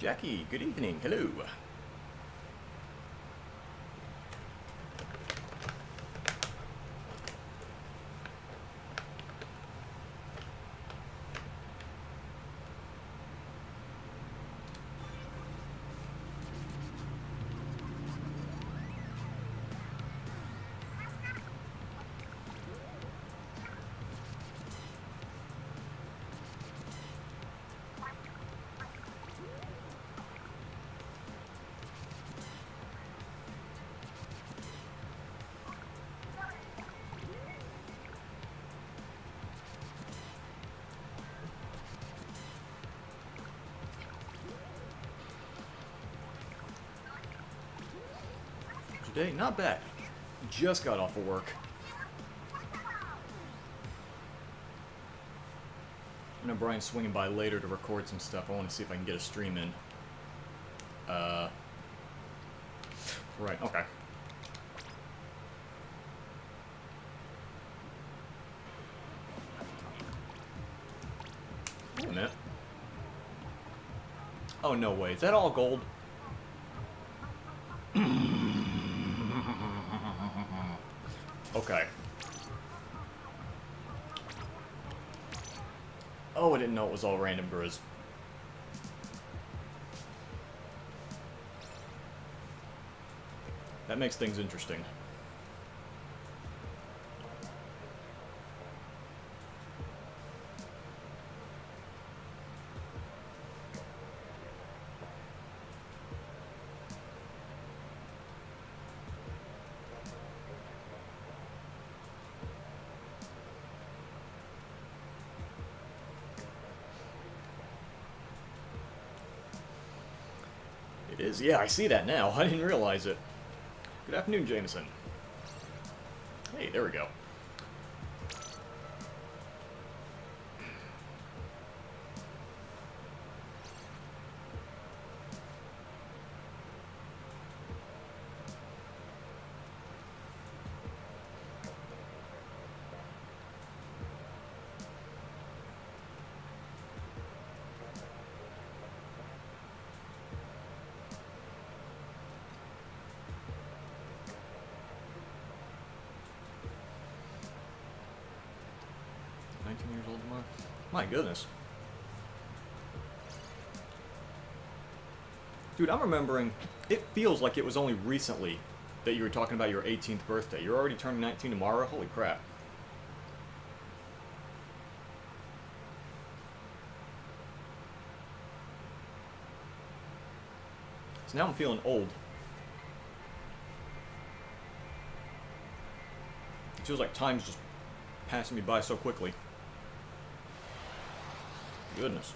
Jackie, good evening. Hello. Today, not bad. Just got off of work. I know Brian's swinging by later to record some stuff. I want to see if I can get a stream in. Right, okay. Wait a minute. Oh, no way. Is that all gold? Okay. Oh, I didn't know it was all random grizz. That makes things interesting. It is. Yeah, I see that now. I didn't realize it. Good afternoon, Jameson. Hey, there we go. Years old tomorrow. My goodness. Dude, I'm remembering, it feels like it was only recently that you were talking about your 18th birthday. You're already turning 19 tomorrow? Holy crap. So now I'm feeling old. It feels like time's just passing me by so quickly. Goodness.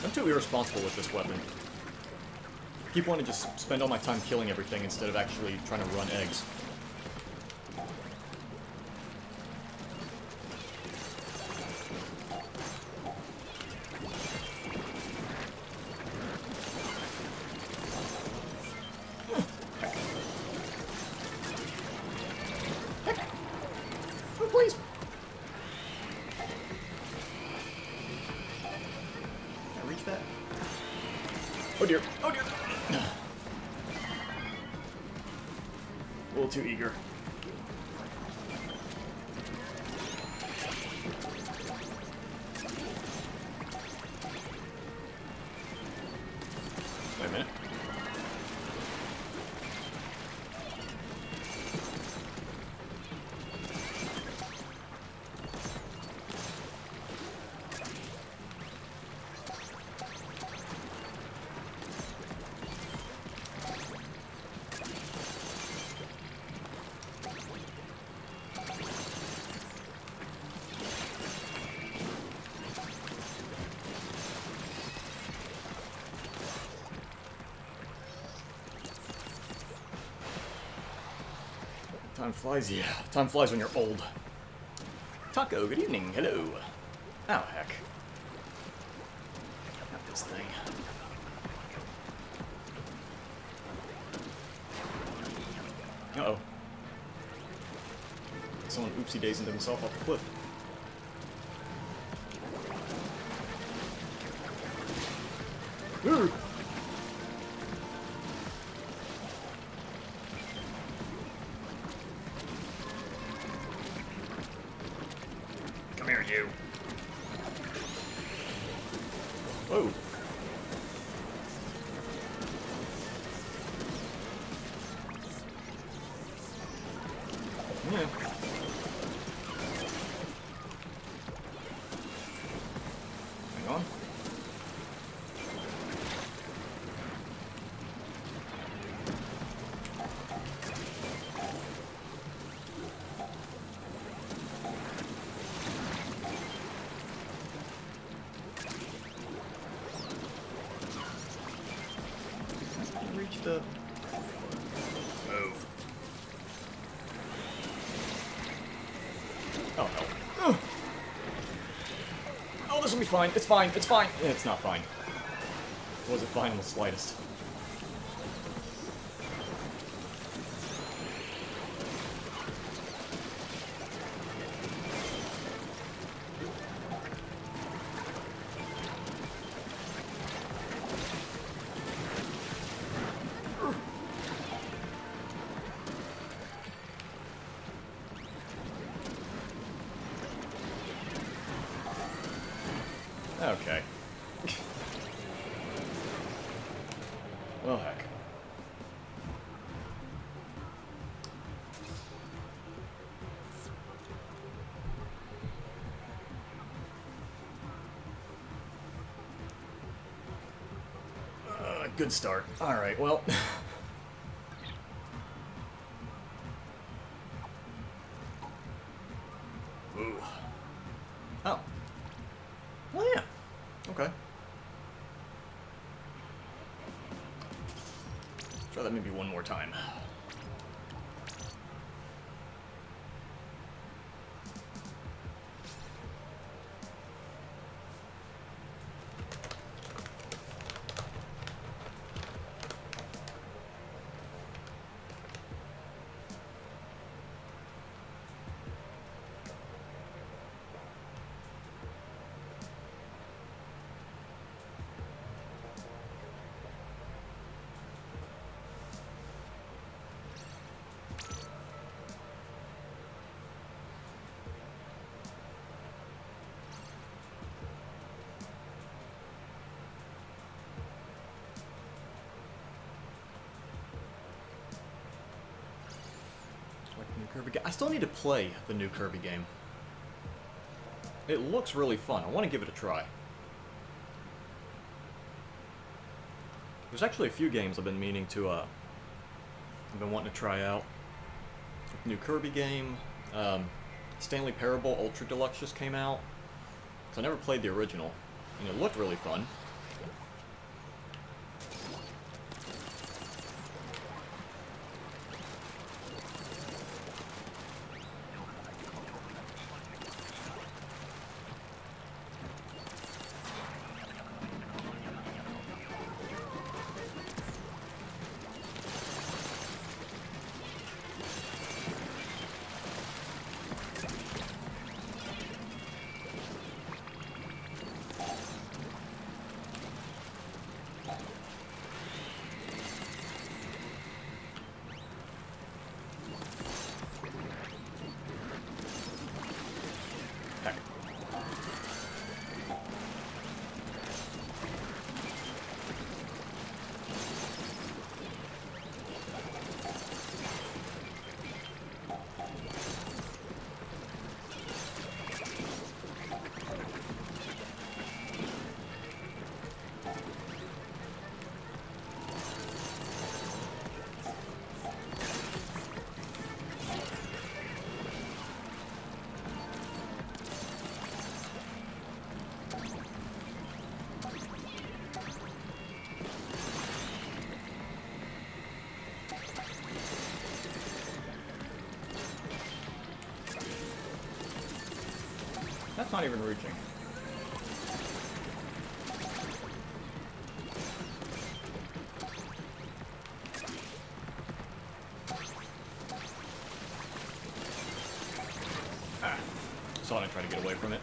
I'm too irresponsible with this weapon. I keep wanting to just spend all my time killing everything instead of actually trying to run eggs. Oh, please! That? Oh dear. Oh dear. A little too eager. Wait a minute. Time flies, yeah. Time flies when you're old. Taco, good evening. Hello. Oh, heck. Not this thing. Uh-oh. Someone oopsie-daisied himself off the cliff. Urgh. Come here, you. Whoa. Yeah. Hang on. Reach the... Move. Oh, no. Ugh. Oh, this will be fine. It's fine. It's fine. It's not fine. Was it fine in the slightest? Okay. Well, heck. Good start. Alright, well... Ooh. Oh. Well, yeah. Okay. Try that maybe one more time. Kirby game. I still need to play the new Kirby game. It looks really fun. I want to give it a try. There's actually a few games I've been meaning to, I've been wanting to try out. New Kirby game, Stanley Parable Ultra Deluxe just came out. So I never played the original, and it looked really fun. It's not even reaching. Ah. Saw it and tried to get away from it.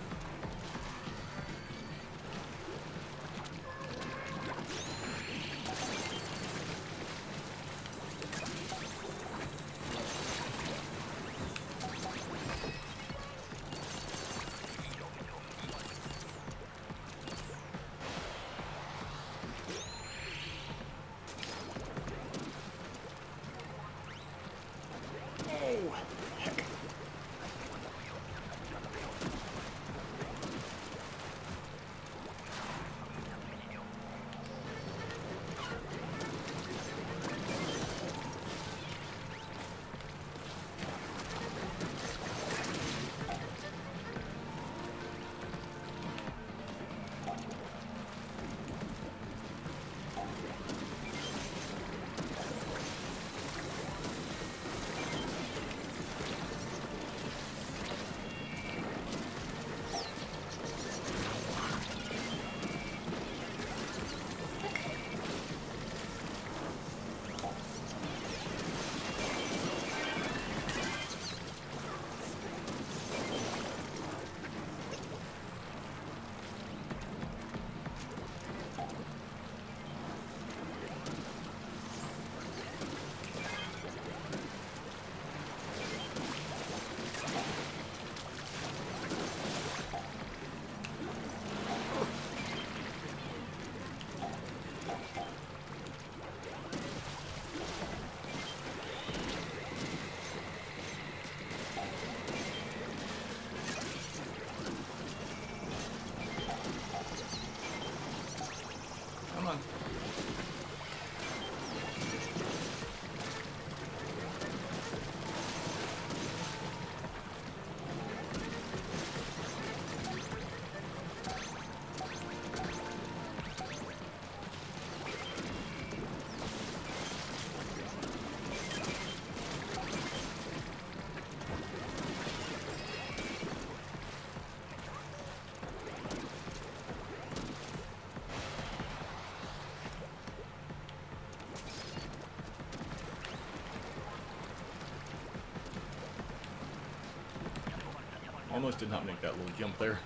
Almost did not make that little jump there.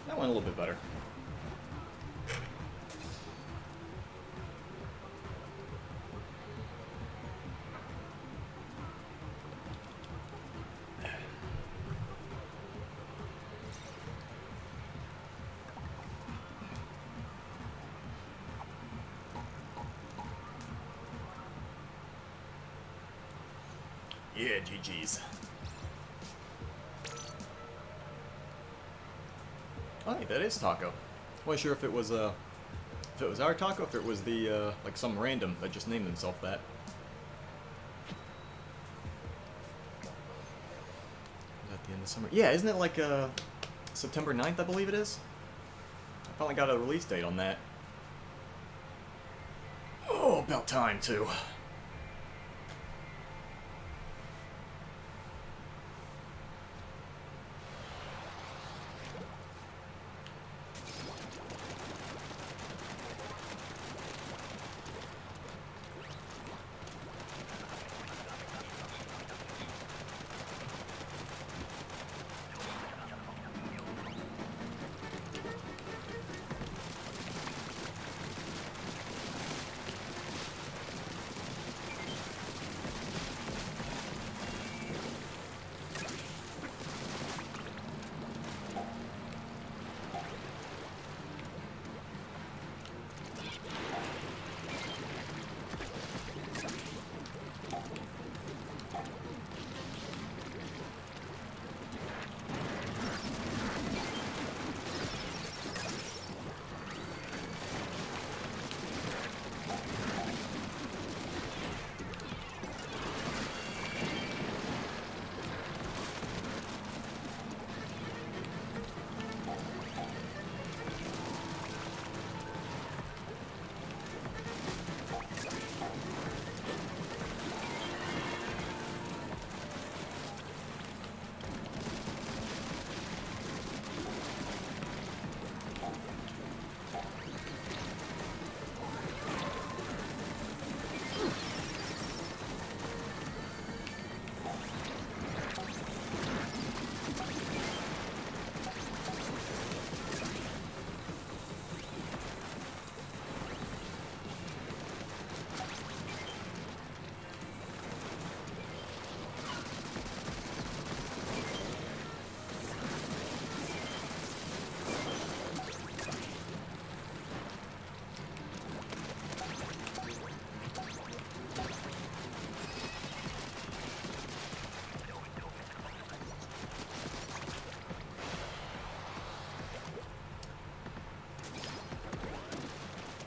That went a little bit better. Yeah, GG's. Oh, hey, that is Taco. Wasn't sure if it was our Taco, if it was the like some random that just named himself that. At the end of summer. Yeah, isn't it like September 9th, I believe it is? I finally got a release date on that. Oh, about time too.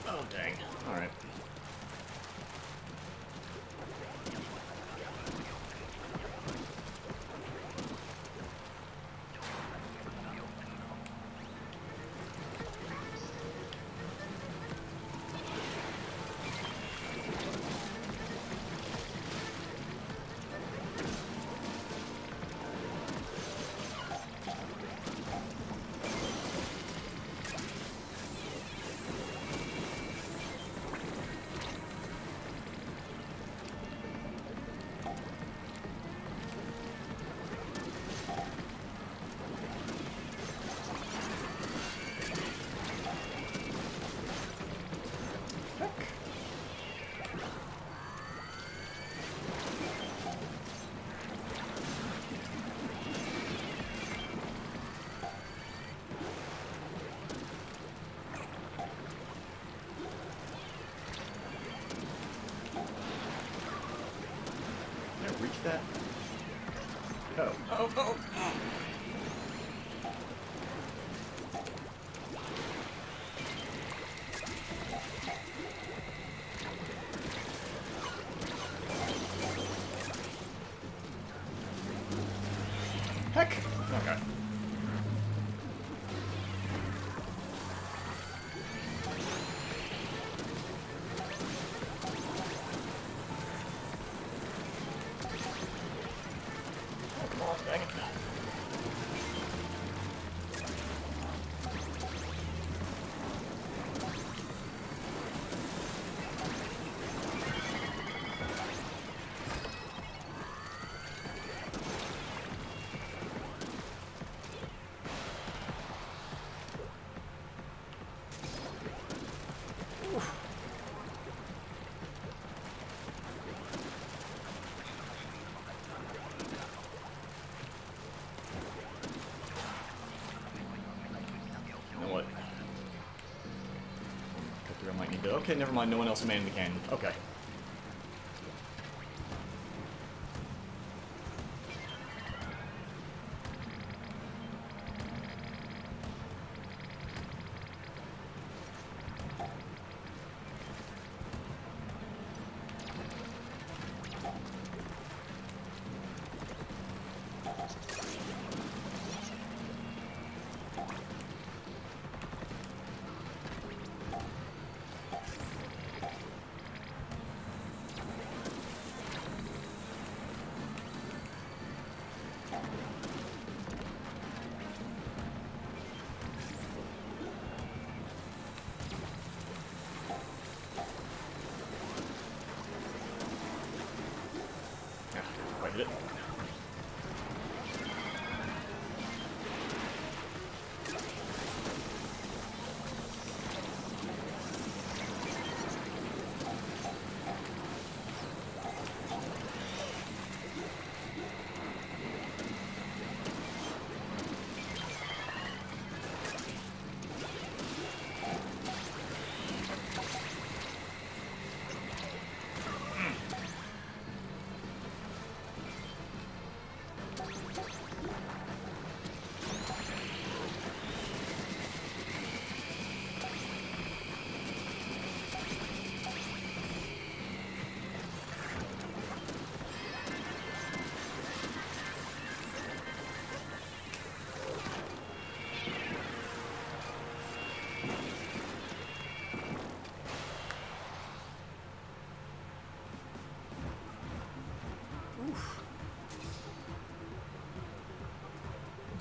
Oh, dang. Alright. Reach that? Oh, oh, oh! Heck! Okay. Dang it. Okay, never mind. No one else manning the cannon. Okay.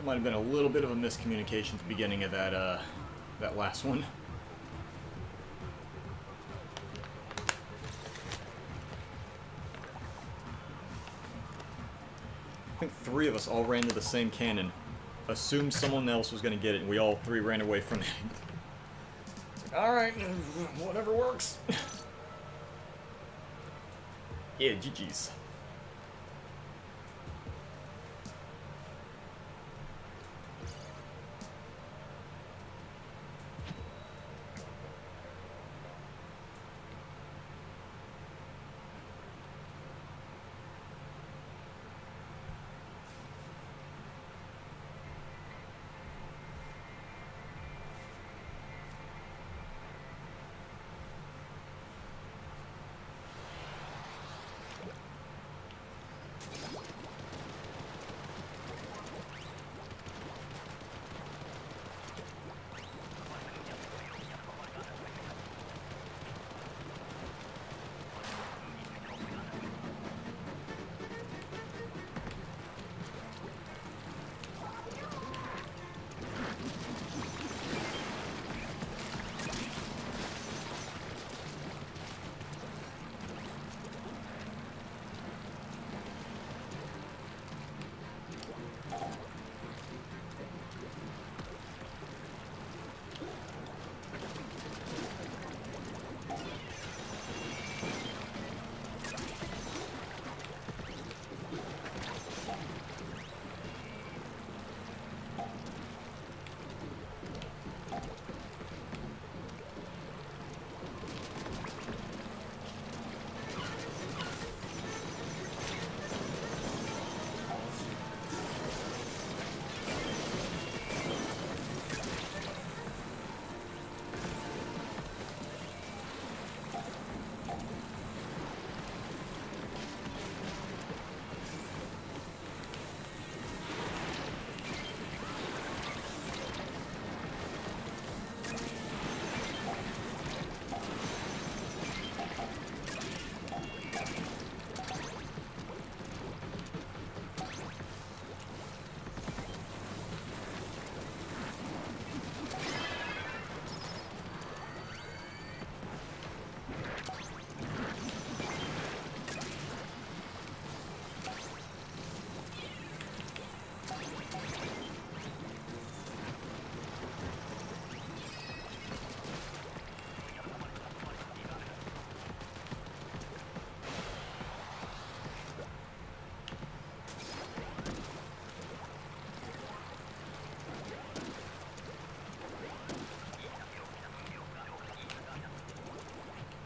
Might have been a little bit of a miscommunication at the beginning of that last one. I think 3 of us all ran to the same cannon, assumed someone else was going to get it, and we all 3 ran away from it. It's like, alright, whatever works. Yeah, GG's.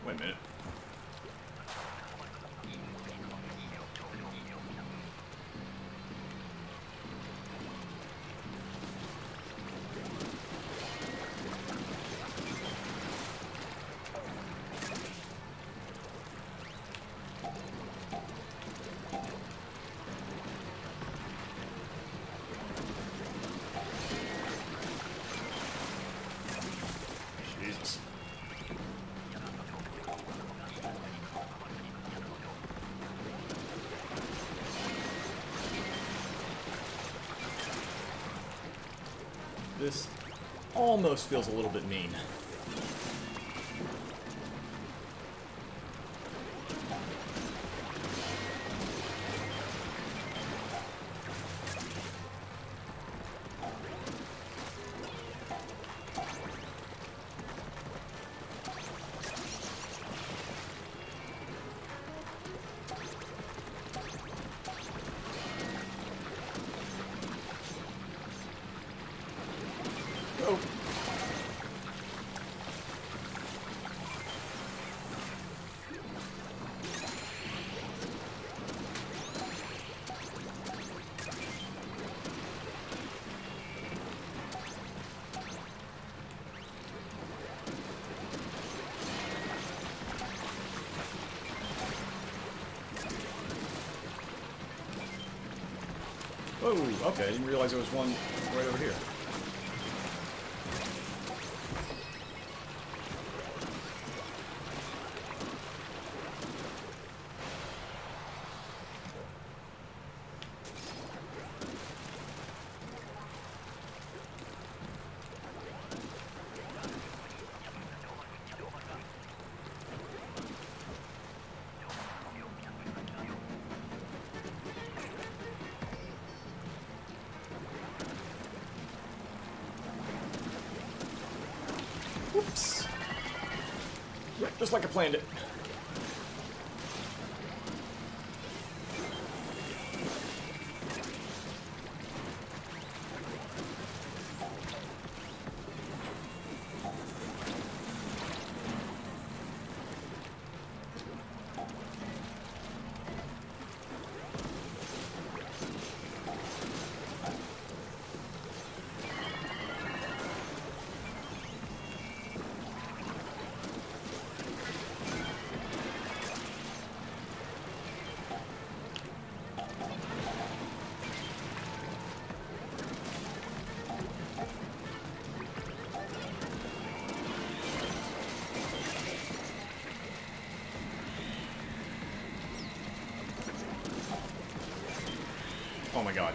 Wait a minute. Jesus. This almost feels a little bit mean. Oh. Oh, okay, I didn't realize there was one right over here. Oops. Yep, just like I planned it. Oh my god.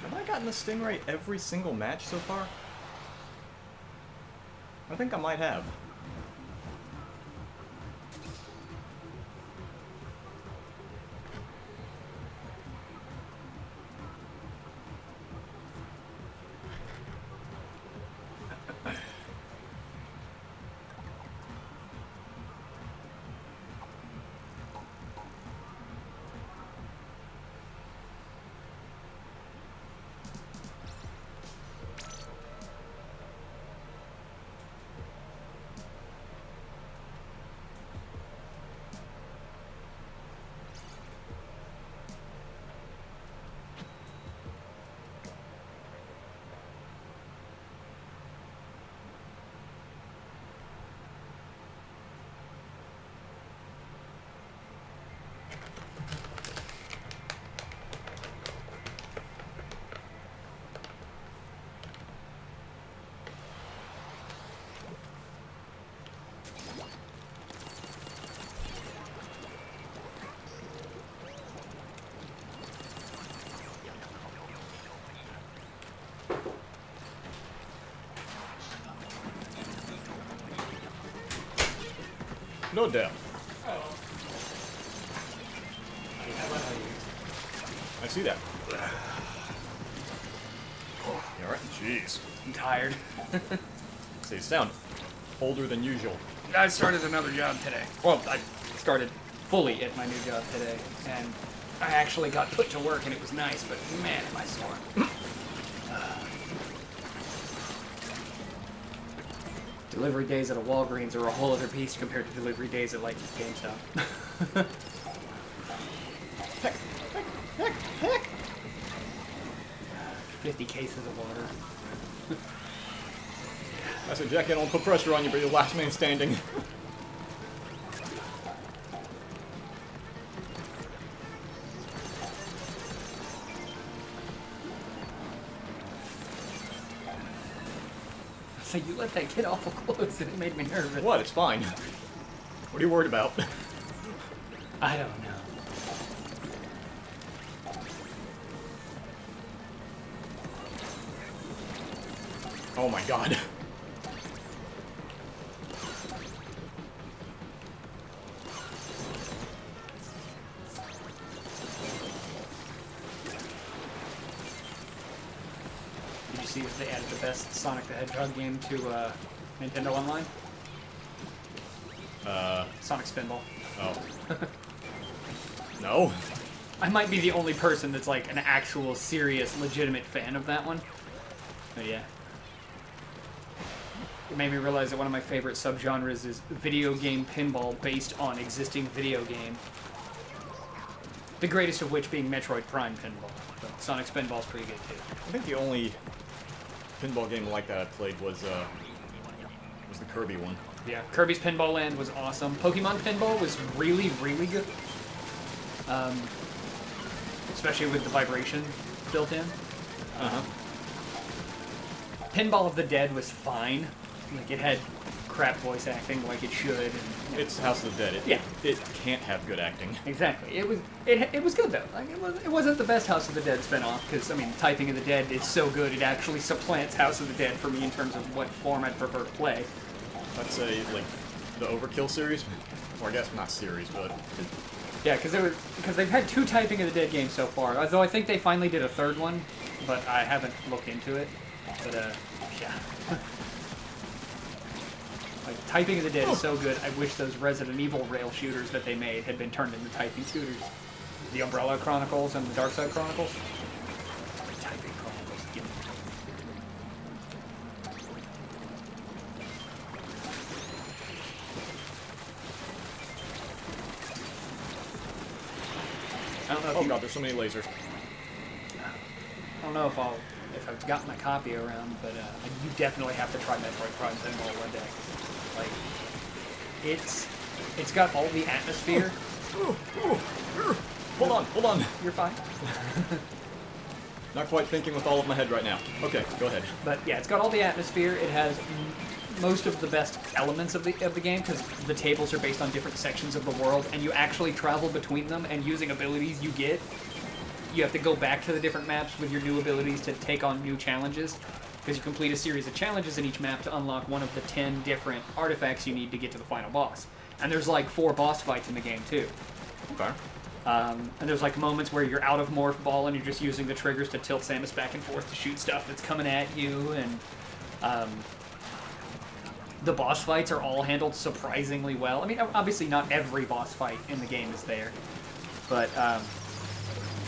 Have I gotten the Stingray every single match so far? I think I might have. No doubt. Oh. I see that. You alright? Jeez. I'm tired. So you sound older than usual. I started another job today. Well, I started fully at my new job today, and I actually got put to work, and it was nice, but man, am I sore. Delivery days at a Walgreens are a whole other beast compared to delivery days at, like, GameStop. Heck! 50 cases of water. I said, Jack, I don't put pressure on you, but you're the last man standing. So you let that get awful close, and it made me nervous. What? It's fine. What are you worried about? I don't know. Oh my god. Did you see if they added the best Sonic the Hedgehog game to Nintendo Online? Sonic Spinball. Oh. No? I might be the only person that's like an actual, serious, legitimate fan of that one. But yeah. It made me realize that one of my favorite subgenres is video game pinball based on existing video game. The greatest of which being Metroid Prime pinball. But Sonic Spinball's pretty good too. I think the only pinball game like that I played was the Kirby one. Yeah, Kirby's Pinball Land was awesome. Pokemon Pinball was really, really good. Especially with the vibration built in. Pinball of the Dead was fine. Like, it had crap voice acting like it should. And, you know. It's House of the Dead. It can't have good acting. Exactly. It was good though. Like it wasn't the best House of the Dead spinoff because I mean, Typing of the Dead is so good it actually supplants House of the Dead for me in terms of what form I'd prefer to play. I'd say like the Overkill series, or I guess not series, but yeah, because they've had 2 Typing of the Dead games so far. Although I think they finally did a 3rd one, but I haven't looked into it. But yeah. Like, Typing of the Dead is so good, I wish those Resident Evil rail shooters that they made had been turned into typing shooters. The Umbrella Chronicles and the Dark Side Chronicles. Typing Chronicles. Yeah. I don't know if oh god, there's so many lasers. I don't know if I've gotten a copy around, but you definitely have to try Metroid Prime Pinball one day. Like, it's got all the atmosphere. Hold on. You're fine. Not quite thinking with all of my head right now. Okay, go ahead. But yeah, it's got all the atmosphere. It has most of the best elements of the game because the tables are based on different sections of the world, and you actually travel between them. And using abilities you get, you have to go back to the different maps with your new abilities to take on new challenges. Because you complete a series of challenges in each map to unlock one of the 10 different artifacts you need to get to the final boss. And there's like 4 boss fights in the game too. Okay. And there's like moments where you're out of Morph Ball and you're just using the triggers to tilt Samus back and forth to shoot stuff that's coming at you. And the boss fights are all handled surprisingly well. I mean, obviously not every boss fight in the game is there. But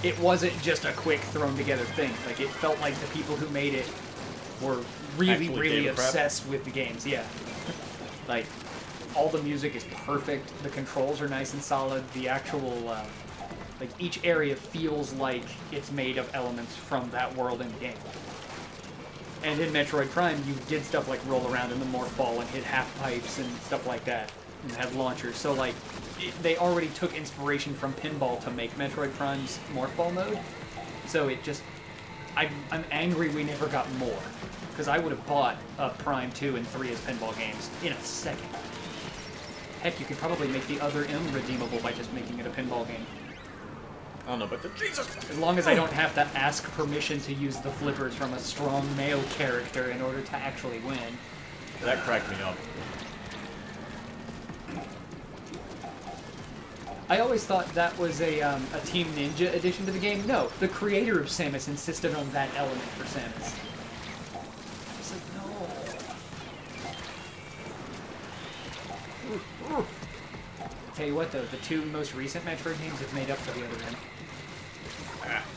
it wasn't just a quick thrown together thing. Like, it felt like the people who made it were really obsessed with the games, yeah. Like, all the music is perfect, the controls are nice and solid, the actual, like, each area feels like it's made of elements from that world in the game. And in Metroid Prime, you did stuff like roll around in the Morph Ball and hit half pipes and stuff like that, and had launchers. So, like, they already took inspiration from Pinball to make Metroid Prime's Morph Ball mode, so it just... I'm angry we never got more, because I would have bought Prime 2 and 3 as pinball games in a second. Heck, you could probably make the other M redeemable by just making it a pinball game. I don't know, but Jesus! As long as I don't have to ask permission to use the flippers from a strong male character in order to actually win. That cracked me up. I always thought that was a Team Ninja addition to the game. No, the creator of Samus insisted on that element for Samus. I was like, no. Tell you what, though, the 2 most recent Metroid games have made up for the other end.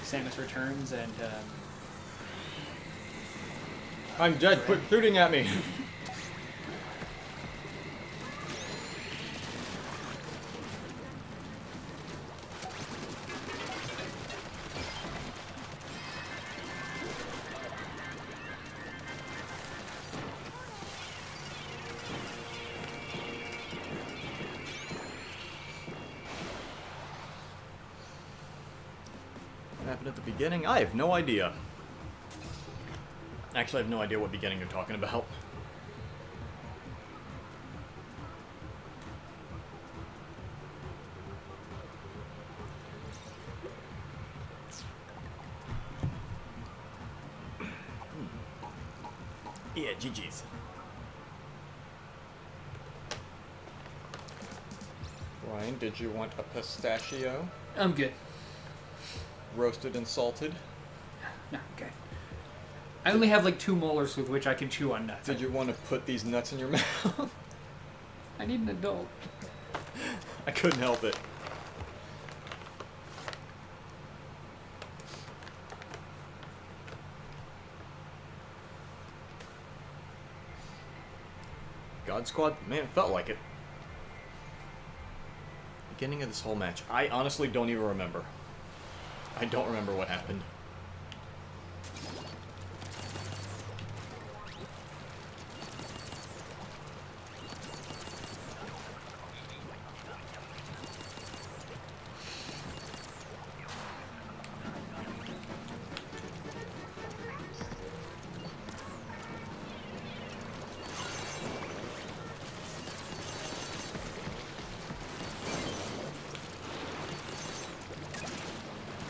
Samus Returns and... I'm dead, quit shooting at me! Happened at the beginning? I have no idea. Actually, I have no idea what beginning you're talking about. Yeah, GG's. Ryan, did you want a pistachio? I'm good. Roasted and salted? No, okay. I only have like 2 molars with which I can chew on nuts. Did you want to put these nuts in your mouth? I need an adult. I couldn't help it. God Squad? Man, it felt like it. Beginning of this whole match. I honestly don't even remember. I don't remember what happened.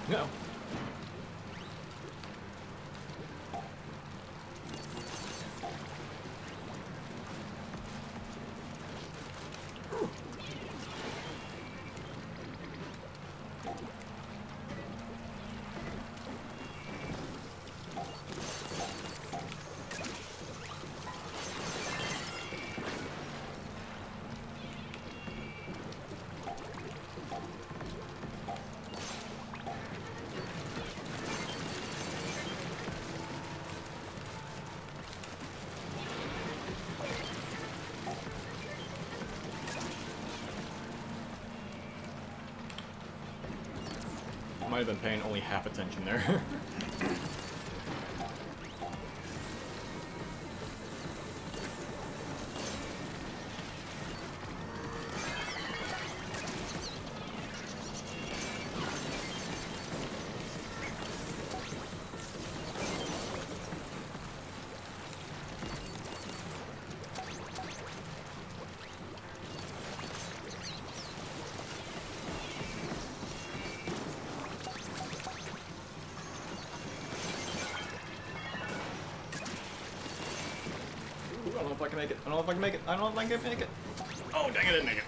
No. Might have been paying only half attention there. I don't know if I can make it. I don't know if I can make it. I don't know if I can make it. Oh, dang it, I didn't make it.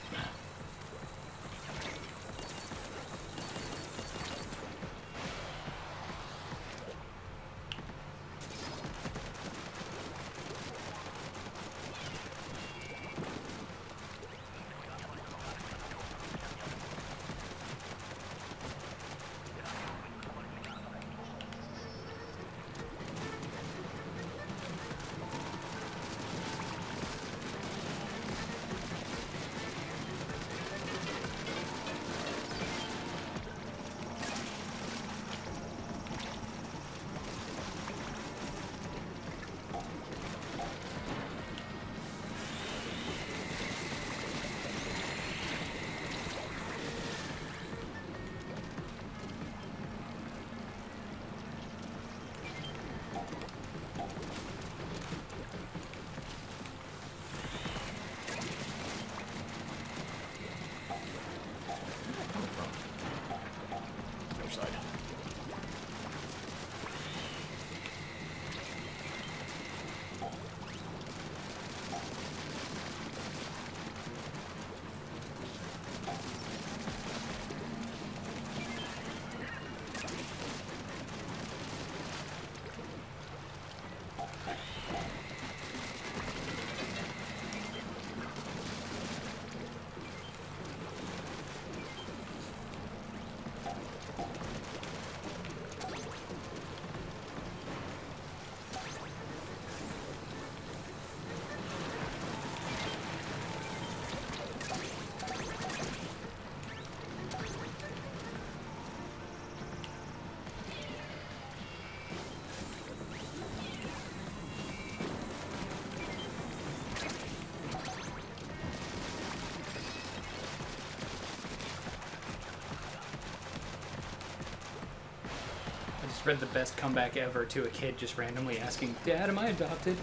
Read the best comeback ever to a kid just randomly asking, "Dad, am I adopted?"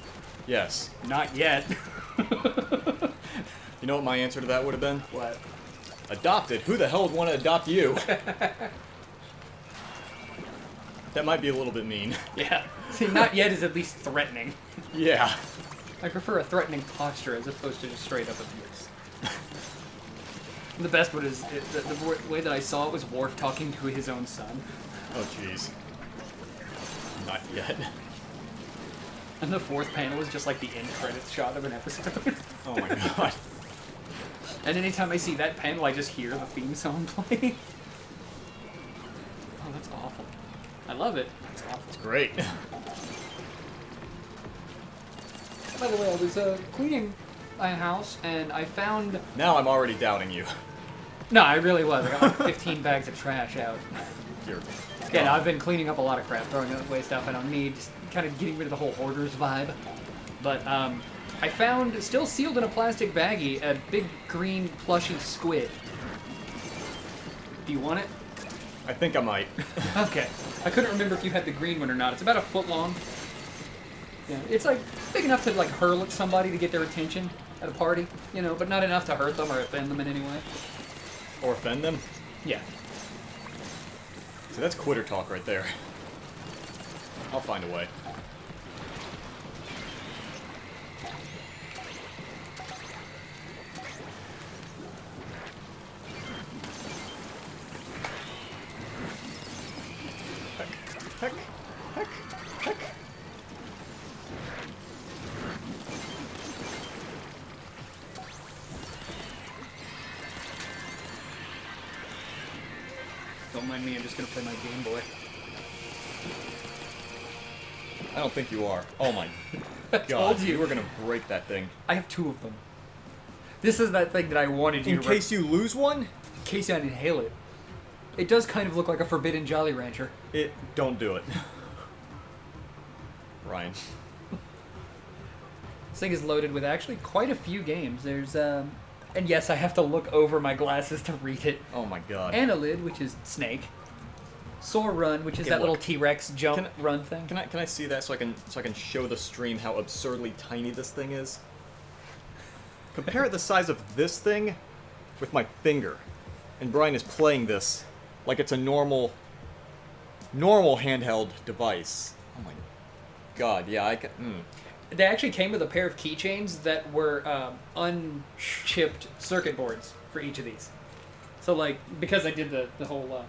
Yes. Not yet. You know what my answer to that would have been? What? Adopted? Who the hell would want to adopt you? That might be a little bit mean. Yeah. See, not yet is at least threatening. Yeah. I prefer a threatening posture as opposed to just straight up abuse. The best one is the way that I saw it was Worf talking to his own son. Oh, jeez. Not yet. And the fourth panel is just like the end credits shot of an episode. Oh my god. And anytime I see that panel, I just hear the theme song playing. Oh, that's awful. I love it. It's awful. It's great. By the way, I was cleaning my house and I found... Now I'm already doubting you. No, I really was. I got like 15 bags of trash out. You're... Yeah, no, I've been cleaning up a lot of crap, throwing away stuff I don't need, just kind of getting rid of the whole hoarders vibe. But I found, still sealed in a plastic baggie, a big green plushy squid. Do you want it? I think I might. Okay. I couldn't remember if you had the green one or not. It's about a foot long. Yeah, it's like big enough to like hurl at somebody to get their attention at a party, you know, but not enough to hurt them or offend them in any way. Or offend them? Yeah. See, that's quitter talk right there. I'll find a way. Heck, heck, heck. Don't mind me, I'm just gonna play my Game Boy. I don't think you are. Oh my god. Told you. You were gonna break that thing. I have 2 of them. This is that thing that I wanted you In to case you lose one? in case I inhale it. It does kind of look like a forbidden Jolly Rancher. Don't do it. Ryan. This thing is loaded with actually quite a few games. There's, and yes, I have to look over my glasses to read it. Oh my god. Annelid, which is Snake. Soar Run, which is Okay, that look. little T-Rex jump run thing. Can I see that so I can show the stream how absurdly tiny this thing is? Compare the size of this thing with my finger. And Brian is playing this like it's a normal handheld device. Oh my god, yeah, I can... They actually came with a pair of keychains that were unchipped circuit boards for each of these. So, like, because I did the whole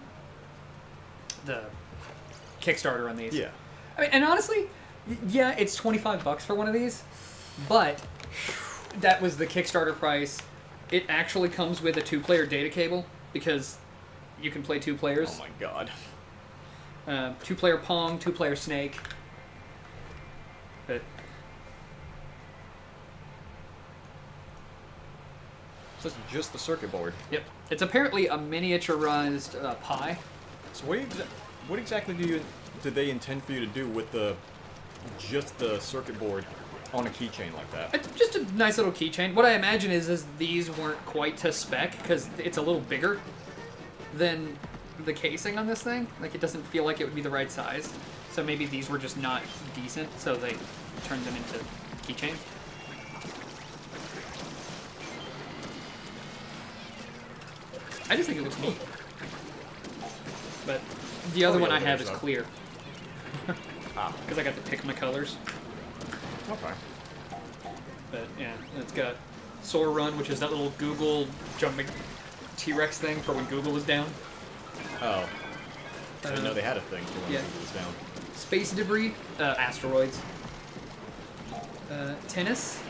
the Kickstarter on these. Yeah. I mean, and honestly, yeah, it's $25 for one of these, but that was the Kickstarter price. It actually comes with a 2-player data cable because you can play 2 players. Oh my god. 2-player Pong, 2-player Snake. But So it's just the circuit board. yep, it's apparently a miniaturized pie. So what exactly did they intend for you to do with just the circuit board on a keychain like that? It's just a nice little keychain. What I imagine is these weren't quite to spec because it's a little bigger than the casing on this thing. Like, it doesn't feel like it would be the right size. So maybe these were just not decent, so they turned them into keychains. I just think it looks neat. But the other Oh, yeah, one I the have other is stuff. clear. Ah, Because I got to pick my colors. okay. But yeah, and it's got Soar Run, which is that little Google jumping T-Rex thing for when Google was down. Oh. I didn't know they had a thing for when yeah. Google was down. Space Debris, asteroids. Tennis,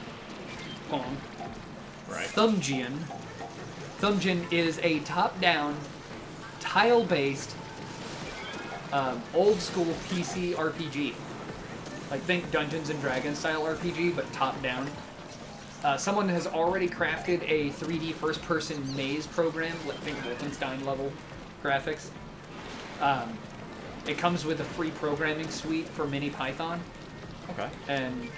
Pong. Right. Thumbgeon. Thumbgeon is a top-down, tile-based, old-school PC RPG. Like, think Dungeons and Dragons style RPG, but top-down. Someone has already crafted a 3D first-person maze program, like think Wolfenstein level graphics. It comes with a free programming suite for MiniPython, Okay. and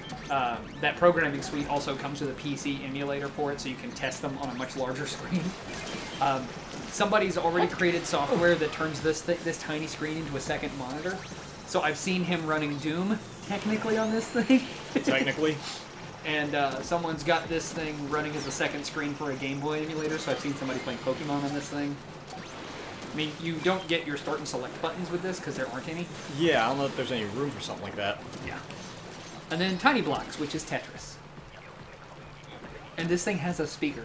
that programming suite also comes with a PC emulator for it, so you can test them on a much larger screen. Somebody's already created software that turns this tiny screen into a second monitor. So I've seen him running Doom, technically, on this thing. Technically. And someone's got this thing running as a second screen for a Game Boy emulator, so I've seen somebody playing Pokemon on this thing. I mean, you don't get your start and select buttons with this, because there aren't any. Yeah, I don't know if there's any room for something like that. Yeah. And then Tiny Blocks, which is Tetris. And this thing has a speaker.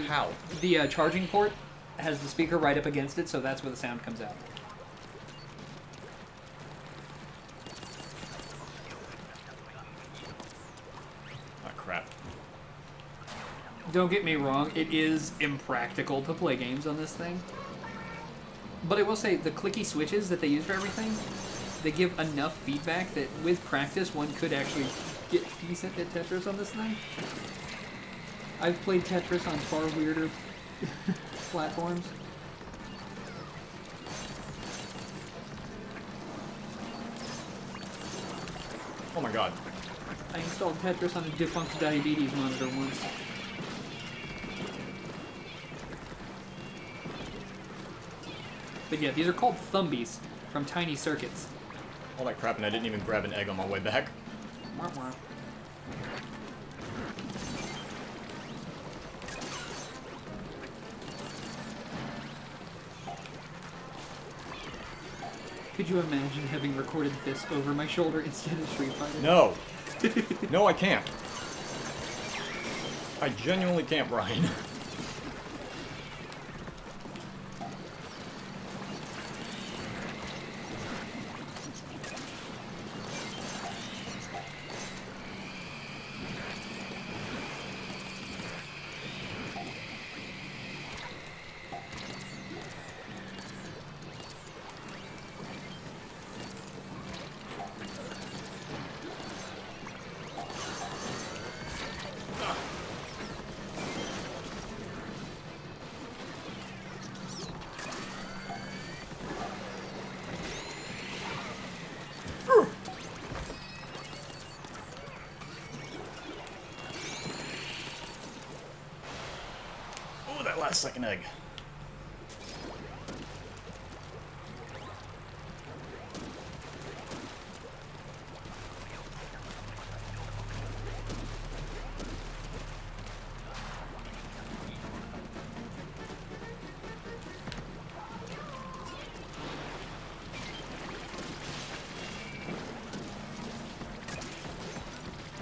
How? The charging port has the speaker right up against it, so that's where the sound comes out. Oh, crap. Don't get me wrong, it is impractical to play games on this thing. But I will say, the clicky switches that they use for everything, they give enough feedback that with practice, one could actually get decent at Tetris on this thing. I've played Tetris on far weirder platforms. Oh my god. I installed Tetris on a defunct diabetes monitor once. But yeah, these are called Thumbies from Tiny Circuits. All that crap, and I didn't even grab an egg on my way back. Wah, wah. Could you imagine having recorded this over my shoulder instead of Street Fighter? No. No, I can't. I genuinely can't, Brian. Oh, that last second egg.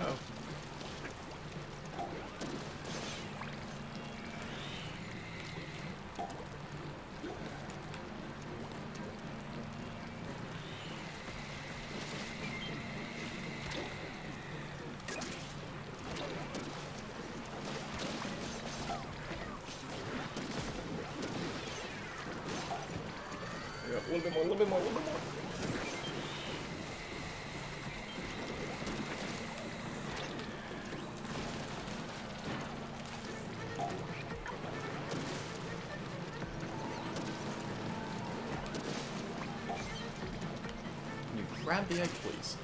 Oh. Yeah, a little bit more, a little bit more, a little bit more. Can you grab the egg, please?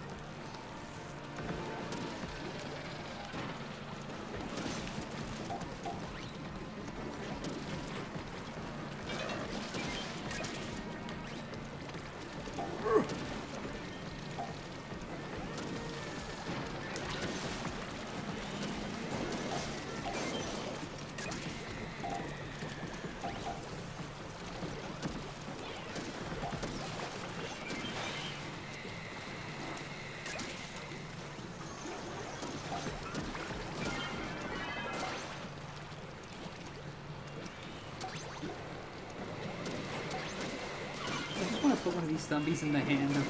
I just want to put one of these thumbies in the hand of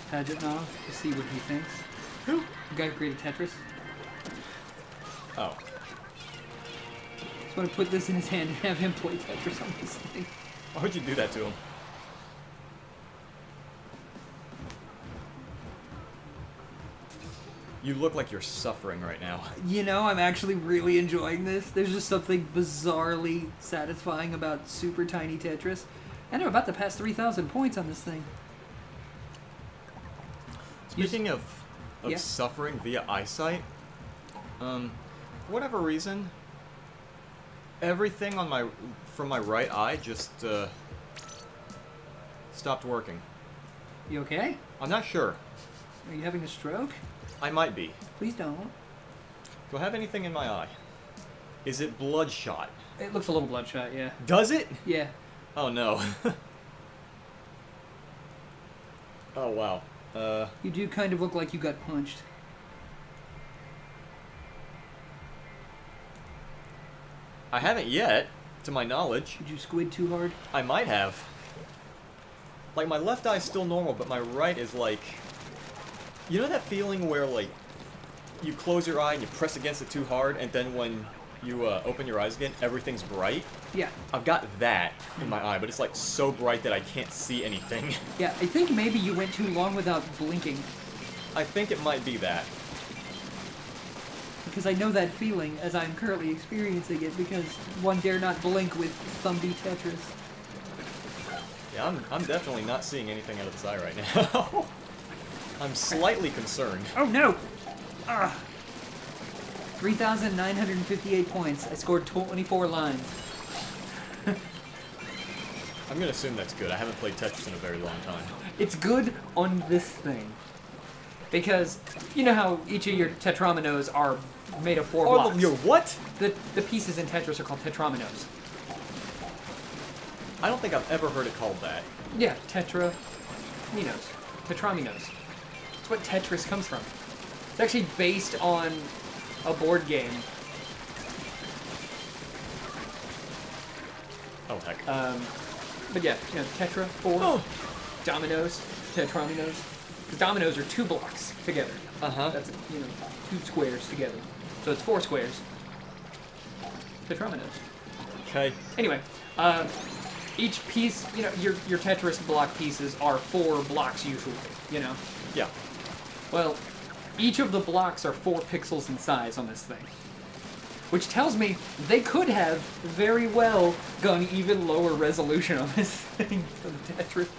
Pagetnov to see what he thinks. Who? The guy who created Tetris. Oh. Just want to put this in his hand and have him play Tetris on this thing. Why would you do that to him? You look like you're suffering right now. You know, I'm actually really enjoying this. There's just something bizarrely satisfying about super tiny Tetris. And I'm about to pass 3,000 points on this thing. Speaking of Yeah. suffering via eyesight, for whatever reason, everything on from my right eye just stopped working. You okay? I'm not sure. Are you having a stroke? I might be. Please don't. Do I have anything in my eye? Is it bloodshot? It looks a little bloodshot, yeah. Does it? Yeah. Oh no. Oh wow. You do kind of look like you got punched. I haven't yet, to my knowledge. Did you squid too hard? I might have. Like, my left eye's still normal, but my right is like... You know that feeling where, like, you close your eye and you press against it too hard, and then when you open your eyes again, everything's bright? Yeah. I've got that in my eye, but it's, like, so bright that I can't see anything. Yeah, I think maybe you went too long without blinking. I think it might be that. Because I know that feeling as I'm currently experiencing it, because one dare not blink with Thumby Tetris. Yeah, I'm definitely not seeing anything out of this eye right now. I'm slightly concerned. Oh no! 3,958 points. I scored 24 lines. I'm gonna assume that's good. I haven't played Tetris in a very long time. It's good on this thing. Because, you know how each of your tetrominos are made of 4 blocks? Your what? The pieces in Tetris are called tetrominos. I don't think I've ever heard it called that. Yeah, Tetraminos. Tetraminos. That's what Tetris comes from. It's actually based on a board game. Oh, heck. But yeah, Tetra, 4, Dominoes, Tetraminos. Because dominoes are 2 blocks together. Uh-huh. That's, 2 squares together. So it's 4 squares. Tetraminos. Okay. Anyway, each piece, your Tetris block pieces are 4 blocks usually, Yeah. Well, each of the blocks are 4 pixels in size on this thing. Which tells me they could have very well gone even lower resolution on this thing than Tetris.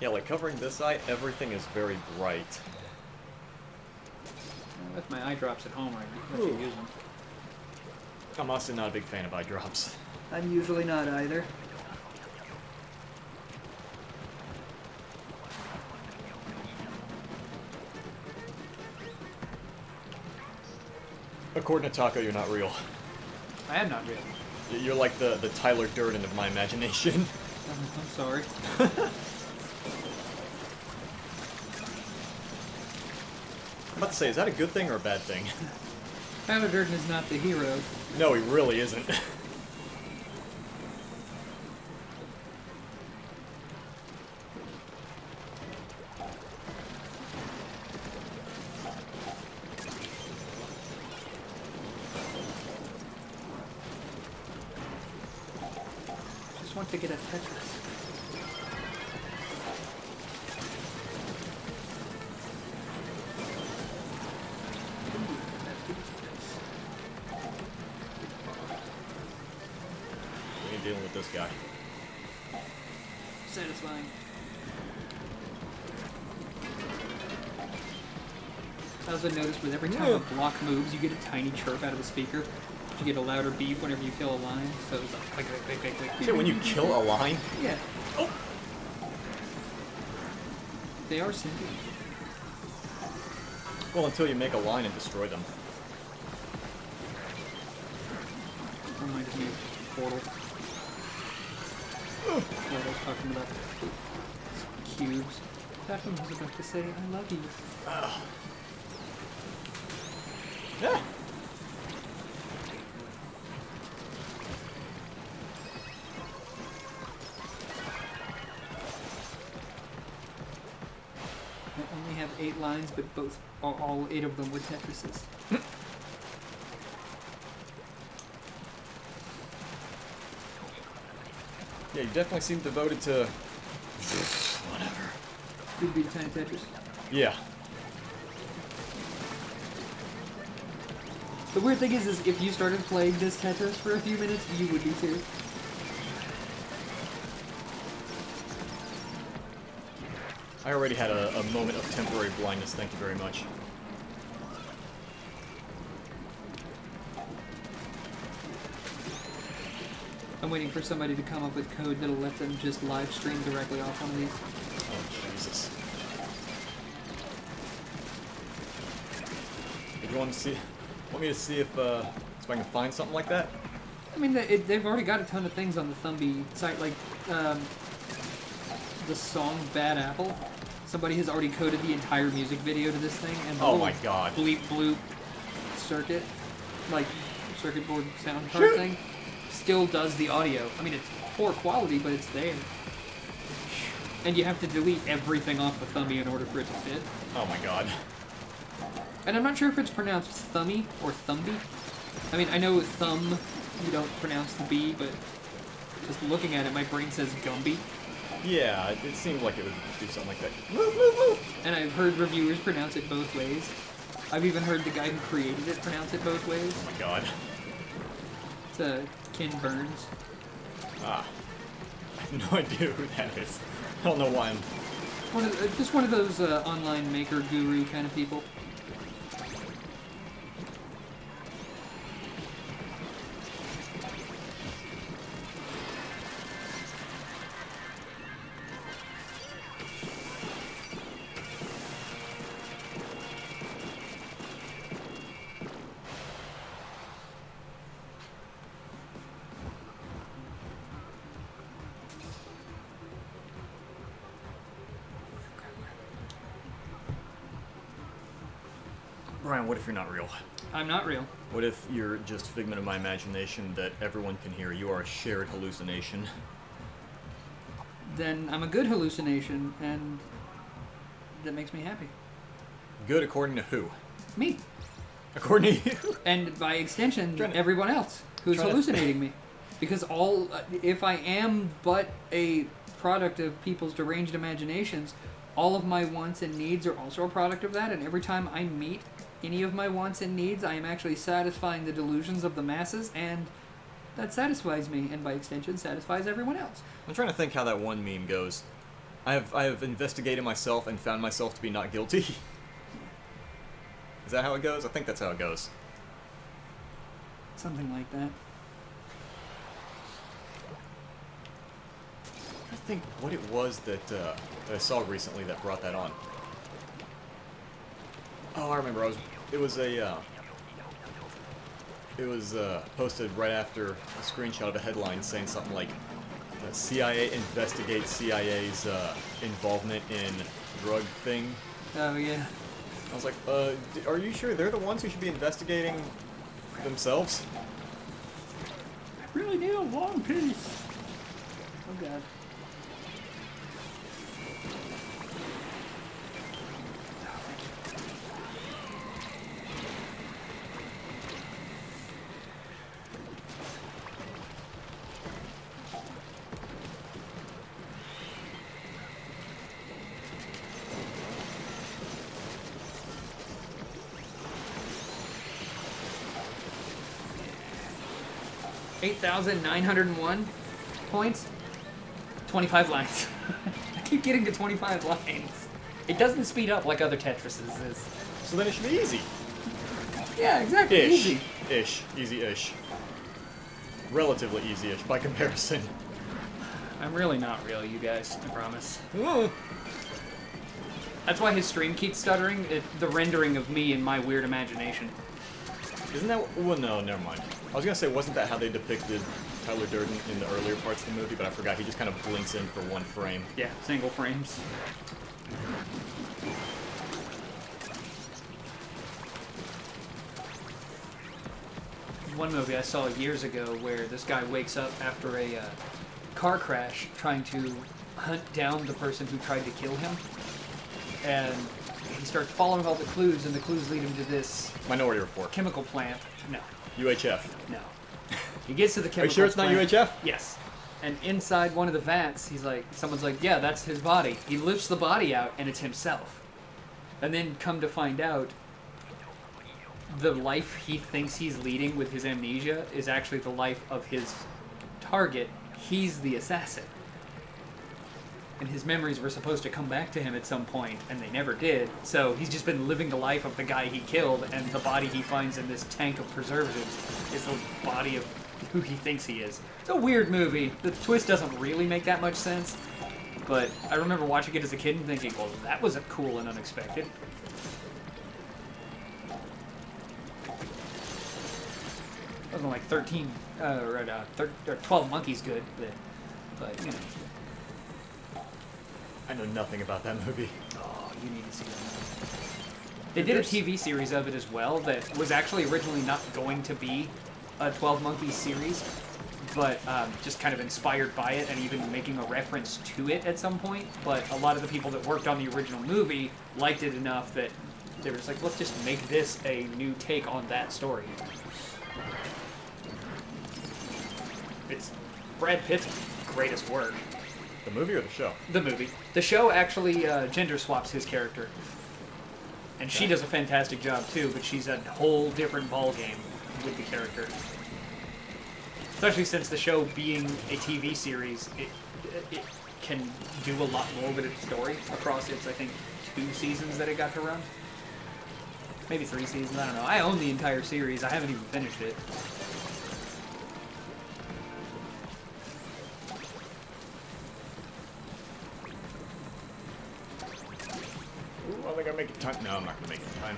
Yeah, like covering this eye, everything is very bright. I left my eye drops at home. I should use them. I'm honestly not a big fan of eye drops. I'm usually not either. According to Taco, you're not real. I am not real. You're like the Tyler Durden of my imagination. I'm sorry. I'm about to say, is that a good thing or a bad thing? Tyler Durden is not the hero. No, he really isn't. Just want to get a Tetris. We ain't dealing with this guy. Satisfying. I also noticed with every time a block moves, you get a tiny chirp out of the speaker. You get a louder beep whenever you kill a line, so it's like click, click, click, click, click. Yeah, when you kill a line? Yeah. Oh! They are sentient. Well, until you make a line and destroy them. Reminds me of Portal. What I was talking about. Cubes. That one was about to say, I love you. Yeah. I only have 8 lines, but all 8 of them were Tetrises. Yeah, you definitely seem devoted to... whatever. Could be a tiny Tetris. Yeah. The weird thing is if you started playing this Tetris for a few minutes, you would be too. I already had a moment of temporary blindness, thank you very much. I'm waiting for somebody to come up with code that'll let them just live stream directly off one of these. Oh, Jesus. If you want me to see if I can find something like that? I mean, they've already got a ton of things on the Thumby site, like the song Bad Apple. Somebody has already coded the entire music video to this thing, and the Oh my God. bleep bloop circuit, like circuit board sound card thing, still does the audio. I mean, it's poor quality, but it's there. And you have to delete everything off the Thumby in order for it to fit. Oh my God. And I'm not sure if it's pronounced Thummy or Thumby. I mean, I know thumb, you don't pronounce the B, but just looking at it, my brain says Gumby. Yeah, it seemed like it would do something like that. Move, move, move! And I've heard reviewers pronounce it both ways. I've even heard the guy who created it pronounce it both ways. Oh my God. It's Ken Burns. Ah. I have no idea who that is. I don't know why I'm... Just one of those online maker guru kind of people. Ryan, what if you're not real? I'm not real. What if you're just a figment of my imagination that everyone can hear? You are a shared hallucination. Then I'm a good hallucination, and that makes me happy. Good according to who? Me. According to you? And by extension, Trying to- everyone else who's trying to- hallucinating me. Because if I am but a product of people's deranged imaginations, all of my wants and needs are also a product of that, and every time I meet any of my wants and needs, I am actually satisfying the delusions of the masses, and that satisfies me, and by extension satisfies everyone else. I'm trying to think how that one meme goes. I have investigated myself and found myself to be not guilty. Is that how it goes? I think that's how it goes. Something like that. I think what it was that I saw recently that brought that on. Oh, I remember. It was posted right after a screenshot of a headline saying something like, CIA investigates CIA's involvement in drug thing. Oh, yeah. I was like, are you sure they're the ones who should be investigating themselves? I really need a long piece. Oh, God. $8,901 points, 25 lines. I keep getting to 25 lines. It doesn't speed up like other Tetrises is. So then it should be easy. Yeah, exactly. Ish. Easy. Ish. Easy-ish. Relatively easy-ish by comparison. I'm really not real, you guys. I promise. That's why his stream keeps stuttering. The rendering of me and my weird imagination. Isn't that... Well, no, never mind. I was gonna say, wasn't that how they depicted Tyler Durden in the earlier parts of the movie? But I forgot. He just kind of blinks in for one frame. Yeah, single frames. One movie I saw years ago where this guy wakes up after a car crash trying to hunt down the person who tried to kill him. And he starts following all the clues, and the clues lead him to this Minority Report. chemical plant. No, UHF. no. He gets to the chemical Are you sure it's not plant. UHF? Yes. And inside one of the vats, someone's like, yeah, that's his body. He lifts the body out, and it's himself. And then come to find out, the life he thinks he's leading with his amnesia is actually the life of his target. He's the assassin. And his memories were supposed to come back to him at some point, and they never did. So he's just been living the life of the guy he killed, and the body he finds in this tank of preservatives is the body of who he thinks he is. It's a weird movie. The twist doesn't really make that much sense, but I remember watching it as a kid and thinking, well, that was cool and unexpected. Wasn't like 12 Monkeys good, but you know. I know nothing about that movie. Oh, you need to see that movie. They did a TV series of it as well that was actually originally not going to be a 12 Monkeys series, but just kind of inspired by it and even making a reference to it at some point. But a lot of the people that worked on the original movie liked it enough that they were just like, let's just make this a new take on that story. It's Brad Pitt's greatest work. The movie or the show? The movie. The show actually gender swaps his character. And she does a fantastic job too, but she's a whole different ballgame with the character. Especially since the show being a TV series, it can do a lot more with its story across its, I think, 2 seasons that it got to run. Maybe 3 seasons, I don't know. I own the entire series, I haven't even finished it. Ooh, I think I'm making time. No, I'm not gonna make it in time.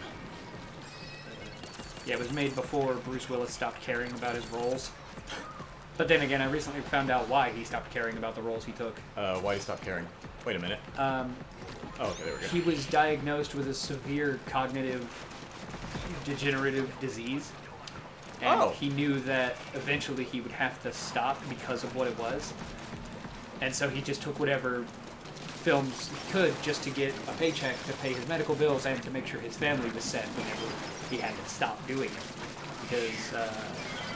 Yeah, it was made before Bruce Willis stopped caring about his roles. But then again, I recently found out why he stopped caring about the roles he took. Why do you stop caring? Wait a minute. Oh, okay, there we go. He was diagnosed with a severe cognitive degenerative disease. And Oh. he knew that eventually he would have to stop because of what it was. And so he just took whatever films he could just to get a paycheck to pay his medical bills and to make sure his family was set whenever he had to stop doing it. Because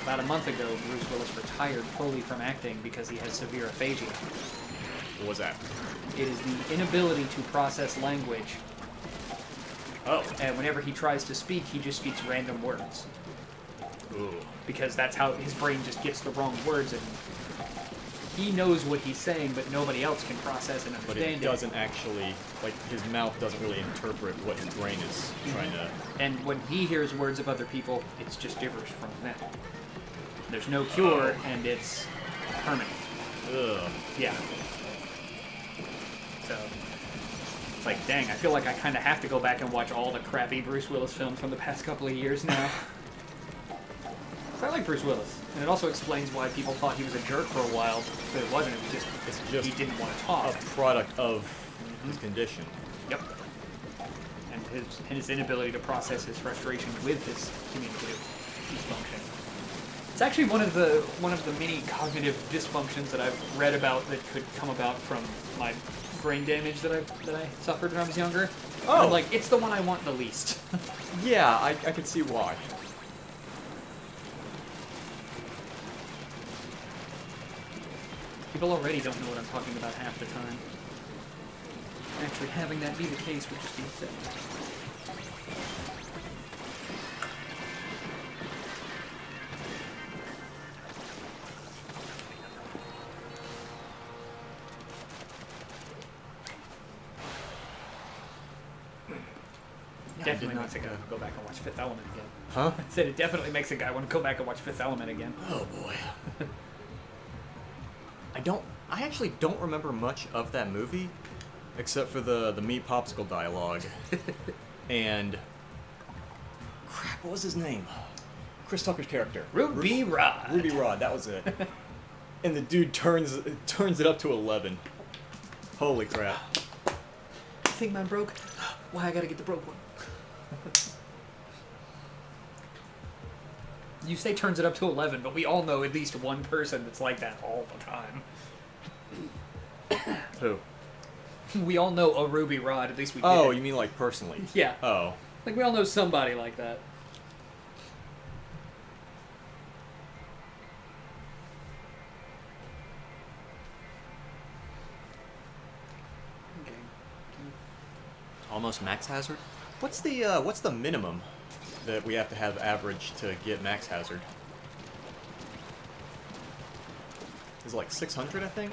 about a month ago, Bruce Willis retired fully from acting because he has severe aphasia. What was that? It is the inability to process language. Oh. And whenever he tries to speak, he just speaks random words. Ooh. Because that's how his brain just gets the wrong words, and he knows what he's saying, but nobody else can process and But understand it doesn't actually, like, his mouth doesn't really interpret what his brain is trying to... And when he hears words of other people, it's just gibberish from them. There's no cure, and it's permanent. Ugh. Yeah. So, it's like, dang, I feel like I kind of have to go back and watch all the crappy Bruce Willis films from the past couple of years now. I like Bruce Willis, and it also explains why people thought he was a jerk for a while, but it wasn't. It was just he didn't want to talk. A product of his condition. Yep. And his inability to process his frustration with his communicative dysfunction. It's actually one of the many cognitive dysfunctions that I've read about that could come about from my brain damage that I suffered when I was younger. Oh. And I'm like, it's the one I want the least. Yeah, I can see why. People already don't know what I'm talking about half the time. Actually, having that be the case would just be upsetting. Definitely makes a guy go back and watch Fifth Element again. Huh? I said it definitely makes a guy want to go back and watch Fifth Element again. Oh boy. I actually don't remember much of that movie, except for the meat popsicle dialogue. And crap, what was his name? Chris Tucker's character. Ruby Rod. Ruby Rod, that was it. And the dude turns it up to 11. Holy crap. You think mine broke? Why I gotta get the broke one? You say turns it up to 11, but we all know at least one person that's like that all the time. Who? We all know a Ruby Rod, at least we Oh, did. you mean like personally? Yeah. Oh. Like, we all know somebody like that. Okay. Almost max hazard? What's the minimum that we have to have average to get max hazard? Is it like 600, I think?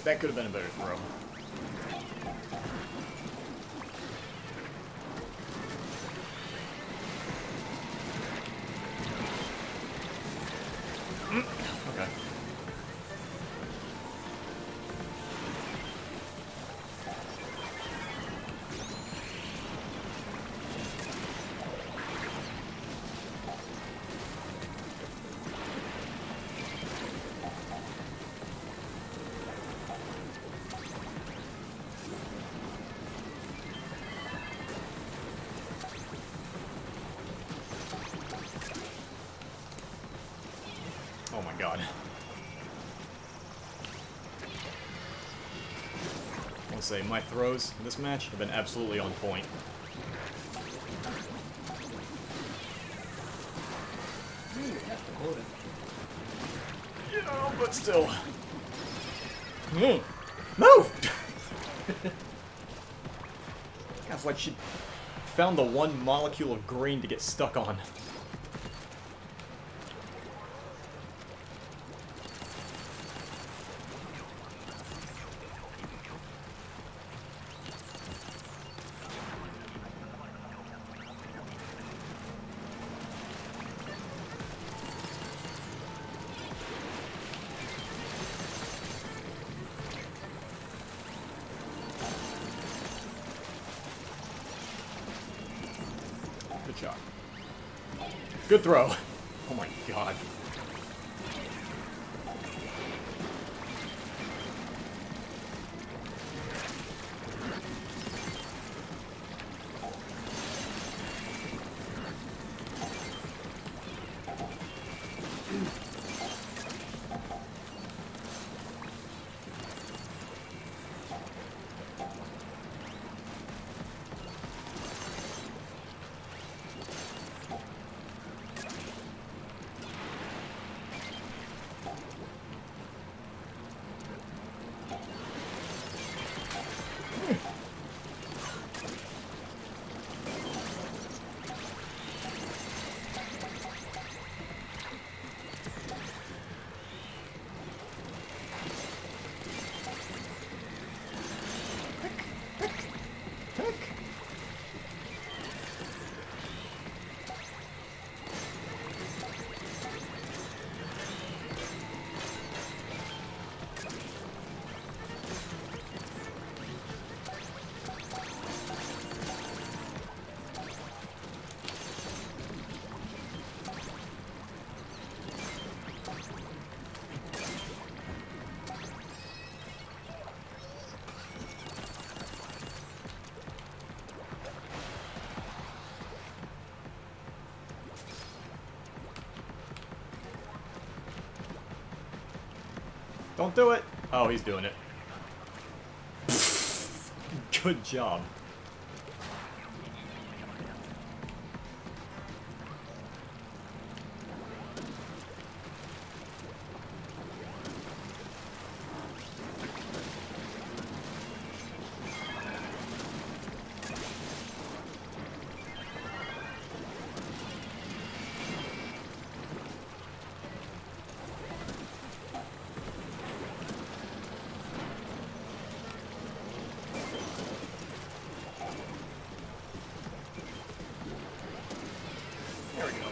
That could have been a better throw. Okay. Oh my god. I want to say, my throws in this match have been absolutely on point. Yeah, but still. Move! It's like she found the one molecule of green to get stuck on. Good shot. Good throw. Oh my god. Don't do it! Oh, he's doing it. Good job. There we go.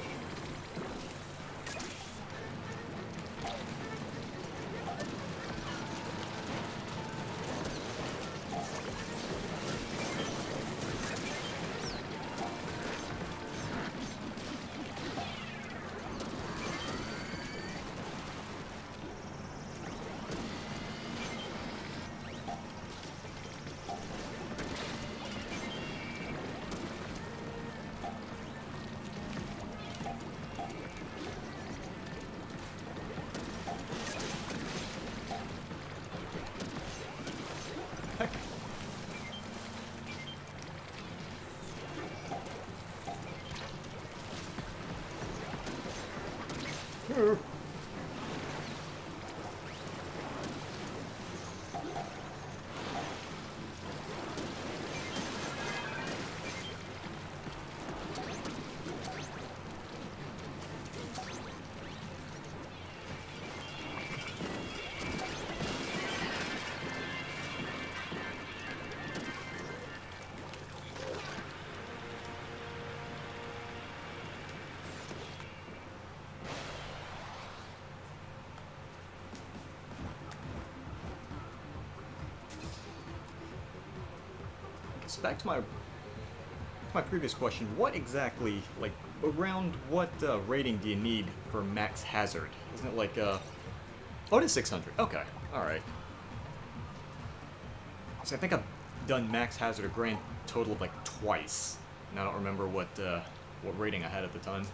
So back to my previous question, what exactly, like, around what rating do you need for max hazard? Isn't it like, oh, it is 600. Okay, alright. So I think I've done max hazard a grand total of, like, twice. And I don't remember what rating I had at the time.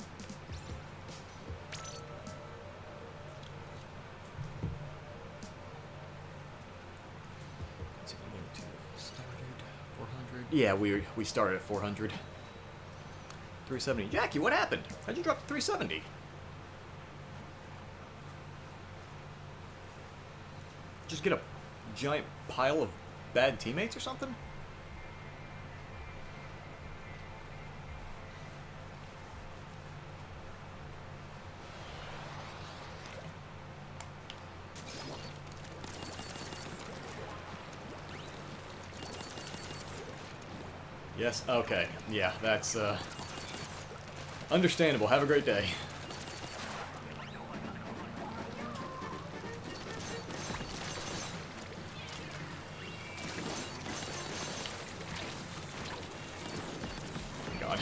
Yeah, we started at 400. 370. Jackie, what happened? How'd you drop to 370? Just get a giant pile of bad teammates or something? Yes, okay. Yeah, that's, understandable. Have a great day. God.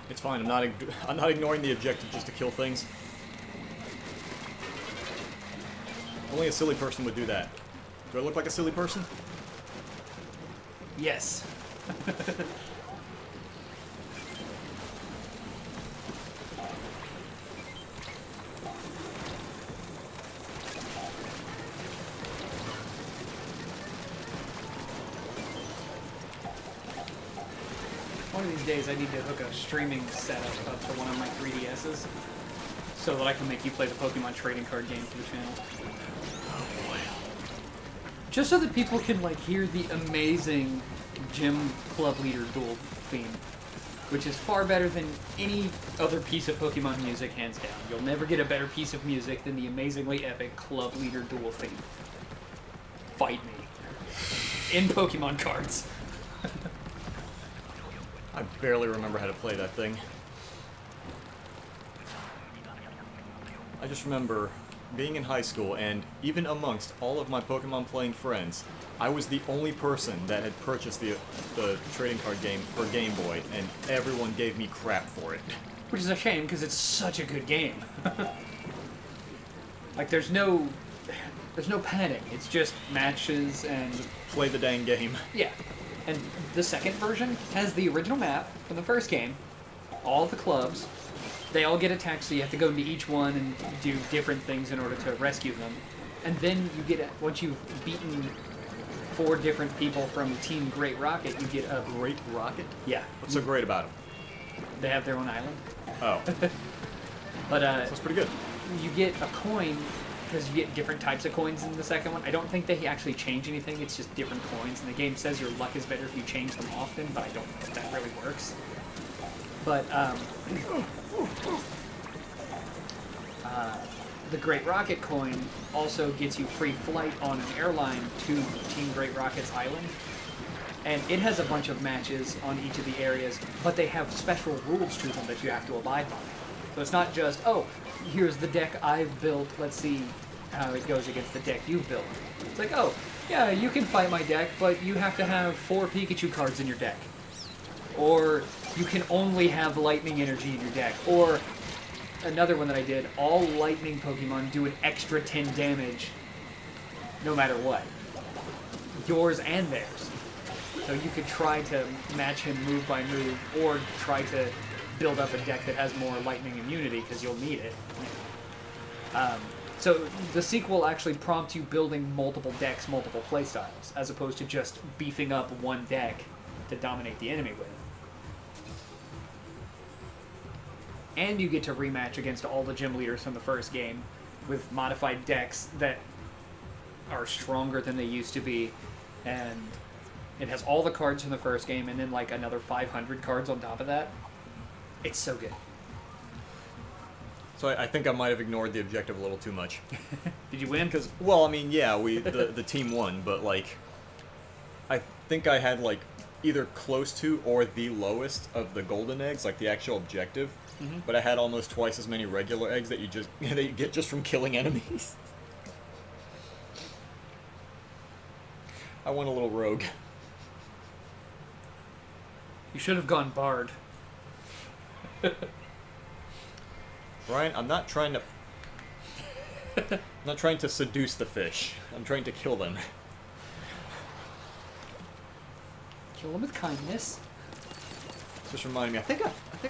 It's fine. I'm not ignoring the objective just to kill things. Only a silly person would do that. Do I look like a silly person? Yes. One of these days I need to hook a streaming setup up to one of my 3DSs so that I can make you play the Pokemon trading card game for the channel. Oh boy. Just so that people can like hear the amazing Gym Club Leader duel theme, which is far better than any other piece of Pokemon music, hands down. You'll never get a better piece of music than the amazingly epic Club Leader duel theme. Fight me. In Pokemon cards. I barely remember how to play that thing. I just remember being in high school, and even amongst all of my Pokemon playing friends, I was the only person that had purchased the trading card game for Game Boy, and everyone gave me crap for it. Which is a shame, because it's such a good game. Like, there's no padding. It's just matches and... Just play the dang game. Yeah. And the second version has the original map from the first game, all the clubs. They all get attacked, so you have to go into each one and do different things in order to rescue them. And then you get, once you've beaten 4 different people from Team Great Rocket, you get a... Great Rocket? Yeah. What's so great about them? They have their own island. Oh. But, That's pretty good. you get a coin because you get different types of coins in the second one. I don't think they actually change anything. It's just different coins, and the game says your luck is better if you change them often, but I don't know if that really works. But the Great Rocket coin also gets you free flight on an airline to Team Great Rocket's island. And it has a bunch of matches on each of the areas, but they have special rules to them that you have to abide by. So it's not just, oh, here's the deck I've built, let's see how it goes against the deck you've built. It's like, oh, yeah, you can fight my deck, but you have to have 4 Pikachu cards in your deck. Or you can only have lightning energy in your deck. Or another one that I did, all lightning Pokemon do an extra 10 damage no matter what. Yours and theirs. So you could try to match him move by move, or try to build up a deck that has more lightning immunity, because you'll need it. So the sequel actually prompts you building multiple decks, multiple playstyles, as opposed to just beefing up one deck to dominate the enemy with. And you get to rematch against all the gym leaders from the first game with modified decks that are stronger than they used to be, and it has all the cards from the first game, and then like another 500 cards on top of that. It's so good. So I think I might have ignored the objective a little too much. Did you win? Because, well, I mean, yeah, the team won, but like, I think I had like either close to or the lowest of the golden eggs, like the actual objective. Mm-hmm. But I had almost twice as many regular eggs that you get just from killing enemies. I went a little rogue. You should have gone Bard. Brian, I'm not trying to seduce the fish. I'm trying to kill them. Kill them with kindness. Just reminded me. I think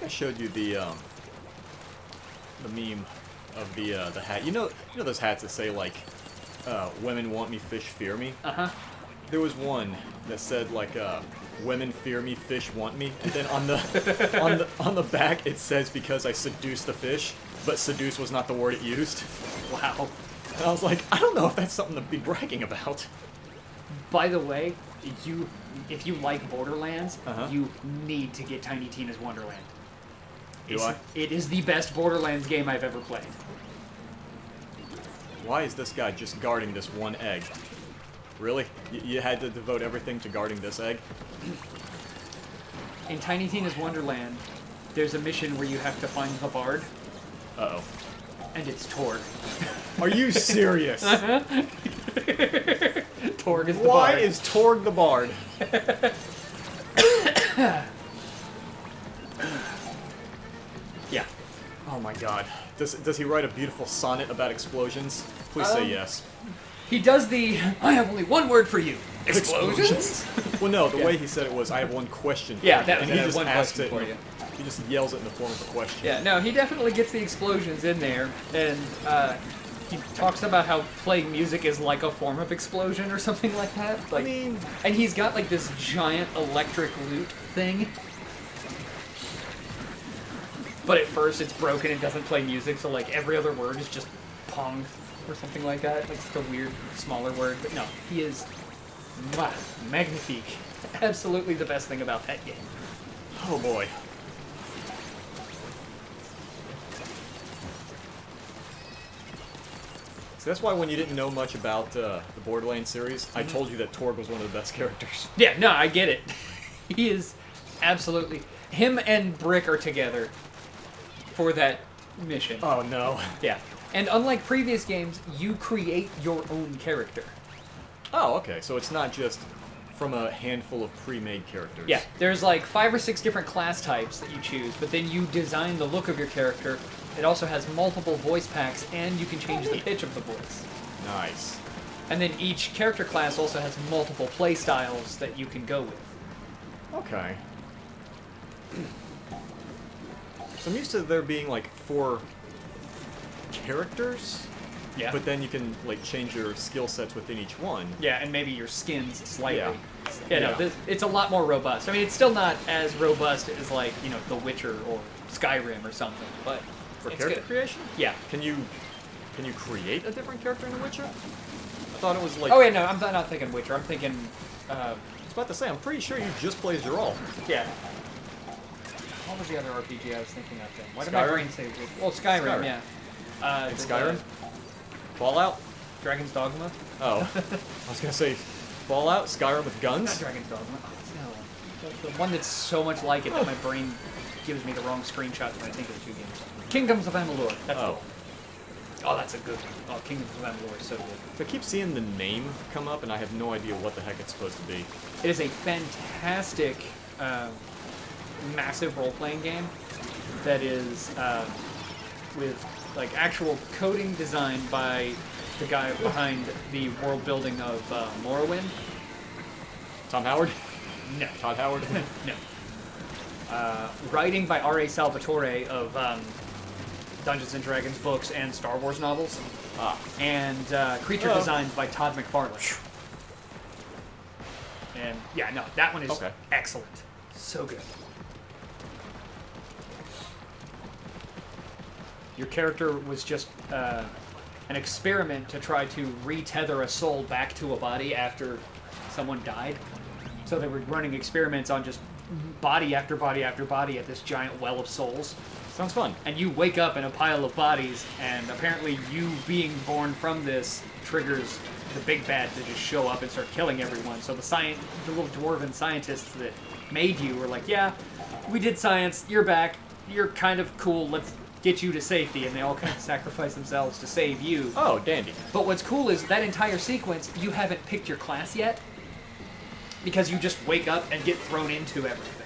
I showed you the meme of the hat. You know those hats that say like, "Women want me, fish fear me." Uh-huh. There was one that said like, "Women fear me, fish want me," and then on the on the back it says, "Because I seduced the fish," but seduce was not the word it used. Wow. And I was like, I don't know if that's something to be bragging about. By the way, if you like Borderlands, Uh-huh. you need to get Tiny Tina's Wonderland. Do I? It is the best Borderlands game I've ever played. Why is this guy just guarding this one egg? Really? You had to devote everything to guarding this egg? In Tiny Tina's Wonderland, there's a mission where you have to find the Bard, Uh-oh. and it's Torg. Are you serious? Torg is the Why Bard. is Torg the Bard? Yeah. Oh my god. Does he write a beautiful sonnet about explosions? Please say yes. He does the, I have only one word for you. Explosions? Well, no, the Yeah. way he said it was, I have one question for Yeah, you. that and was he just one asked question it for in you. He just yells it in the form of a question. Yeah, no, he definitely gets the explosions in there, and he talks about how playing music is like a form of explosion or something like that. Like, I mean, and he's got like this giant electric lute thing. But at first it's broken and doesn't play music, so like every other word is just pong or something like that. Like it's a weird, smaller word. But no, he is magnifique. Absolutely the best thing about that game. oh boy. So that's why when you didn't know much about the Borderlands series, I told you that Torg was one of the best characters. Yeah, no, I get it. He is absolutely... Him and Brick are together for that mission. Oh no. Yeah. And unlike previous games, you create your own character. Oh, okay. So it's not just from a handful of pre-made characters. Yeah, there's like 5 or 6 different class types that you choose, but then you design the look of your character. It also has multiple voice packs, and you can change the pitch of the voice. Nice. And then each character class also has multiple play styles that you can go with. Okay. So I'm used to there being like 4 characters, Yeah. but then you can like change your skill sets within each one. Yeah, and maybe your skins slightly. Yeah. Yeah, no, Yeah. it's a lot more robust. I mean, it's still not as robust as like, The Witcher or Skyrim or something, but For it's character good. creation? Yeah. Can you Can you create a different character in The Witcher? I thought it was like... Oh, yeah, no, I'm not thinking Witcher. I'm thinking... I was about to say, I'm pretty sure you just play Geralt. Yeah. What was the other RPG I was thinking of then? Why did Skyrim? my brain say... Well, Skyrim. Yeah. In Skyrim? Fallout? Dragon's Dogma? Oh. I was gonna say Fallout? Skyrim with Not guns? Dragon's Dogma. Oh, no. The one that's so much like it that my brain gives me the wrong screenshots when I think of the two games. Kingdoms of Amalur. That's the Oh. one. Oh, that's a good one. Oh, Kingdoms of Amalur is so good. I keep seeing the name come up, and I have no idea what the heck it's supposed to be. It is a fantastic, massive role-playing game that is with like actual coding designed by the guy behind the world building of Morrowind. Tom Howard? No. Todd Howard? No. Writing by R.A. Salvatore of Dungeons and Dragons books and Star Wars novels. Ah. And creature designs by Todd McFarlane. And yeah, no, that one is Okay. excellent. So good. Your character was just an experiment to try to retether a soul back to a body after someone died. So they were running experiments on just body after body after body at this giant well of souls. Sounds fun. And you wake up in a pile of bodies, and apparently you being born from this triggers the big bad to just show up and start killing everyone. So the little dwarven scientists that made you were like, yeah, we did science, you're back, you're kind of cool, let's get you to safety. And they all kind of sacrifice themselves to save you. Oh, dandy. But what's cool is that entire sequence, you haven't picked your class yet, because you just wake up and get thrown into everything.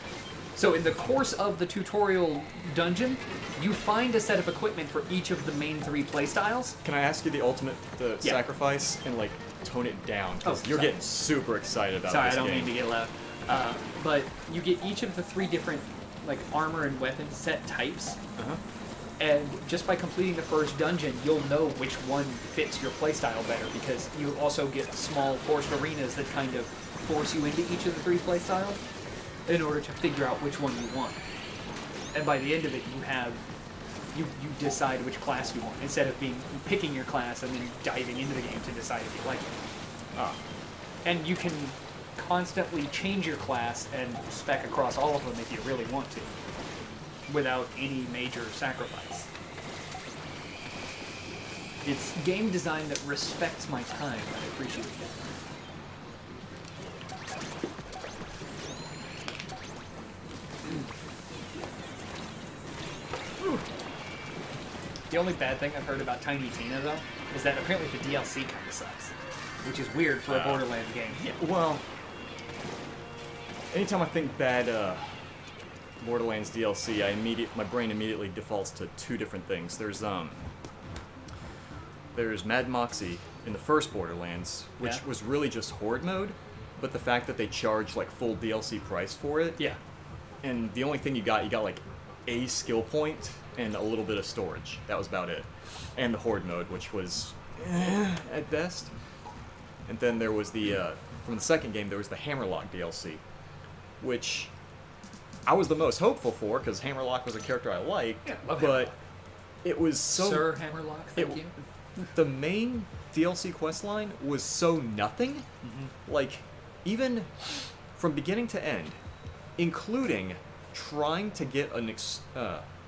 So in the course of the tutorial dungeon, you find a set of equipment for each of the main 3 playstyles. Can I ask you the ultimate Yeah. sacrifice and like tone it down? Because Oh, you're sorry. getting super excited about Sorry, I this don't game. mean to get loud. But you get each of the 3 different like armor and weapon set types. Uh-huh. And just by completing the first dungeon, you'll know which one fits your playstyle better, because you also get small forced arenas that kind of force you into each of the 3 playstyles in order to figure out which one you want. And by the end of it, you decide which class you want, instead of picking your class and then diving into the game to decide if you like it. Ah. And you can constantly change your class and spec across all of them if you really want to, without any major sacrifice. It's game design that respects my time, and I appreciate it. The only bad thing I've heard about Tiny Tina, though, is that apparently the DLC kind of sucks, which is weird for a Borderlands game. Yeah, well, anytime I think bad Borderlands DLC, my brain immediately defaults to 2 different things. There's Mad Moxie in the first Borderlands, which Yeah. was really just horde mode, but the fact that they charged like full DLC price for it, Yeah. and the only thing you got like a skill point and a little bit of storage. That was about it. And the horde mode, which was at best. And then there was from the second game, there was the Hammerlock DLC, which I was the most hopeful for, because Hammerlock was a character I liked, Yeah, love but Hammerlock. it was so... Sir Hammerlock, thank you. The main DLC questline was so nothing. Mm-hmm. Like, even from beginning to end, including trying to get an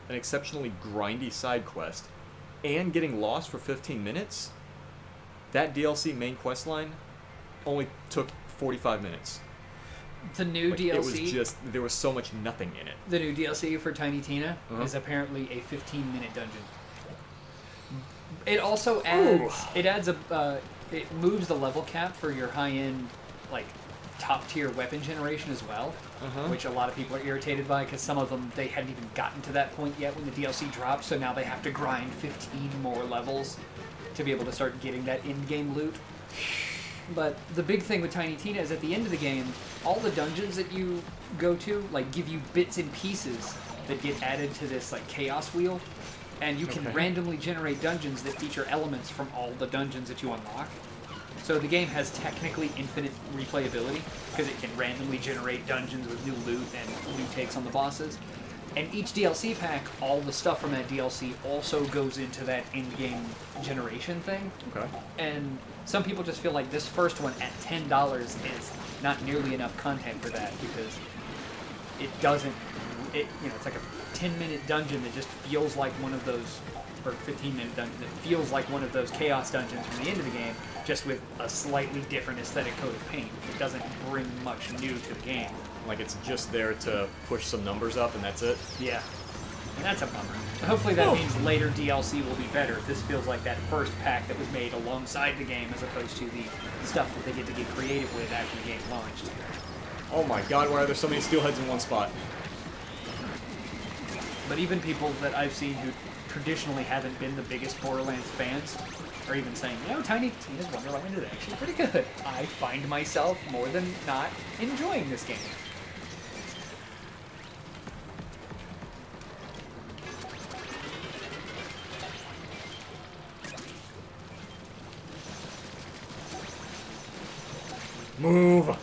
exceptionally grindy side quest and getting lost for 15 minutes, that DLC main questline only took 45 minutes. The new Like, DLC. It was just, there was so much nothing in it. The new DLC for Tiny Tina Uh-huh. is apparently a 15-minute dungeon. It also adds. Ooh. It moves the level cap for your high-end, like, top-tier weapon generation as well, Uh-huh. which a lot of people are irritated by, because some of them, they hadn't even gotten to that point yet when the DLC dropped, so now they have to grind 15 more levels to be able to start getting that in-game loot. But the big thing with Tiny Tina is at the end of the game, all the dungeons that you go to, like, give you bits and pieces that get added to this, like, chaos wheel, and you can Okay. randomly generate dungeons that feature elements from all the dungeons that you unlock. So the game has technically infinite replayability, because it can randomly generate dungeons with new loot and new takes on the bosses. And each DLC pack, all the stuff from that DLC also goes into that in-game generation thing. Okay. And some people just feel like this first one at $10 is not nearly enough content for that because it doesn't. It's like a 10-minute dungeon that just feels like one of those, or 15-minute dungeon that feels like one of those chaos dungeons from the end of the game, just with a slightly different aesthetic coat of paint. It doesn't bring much new to the game. Like it's just there to push some numbers up and that's it? Yeah. And that's a bummer. Hopefully that means later DLC will be better. This feels like that first pack that was made alongside the game as opposed to the stuff that they get to get creative with after the game launched. Oh my god, why are there so many steelheads in one spot? But even people that I've seen who traditionally haven't been the biggest Borderlands fans are even saying, Tiny Tina's Wonderland is actually pretty good. I find myself more than not enjoying this game. Move!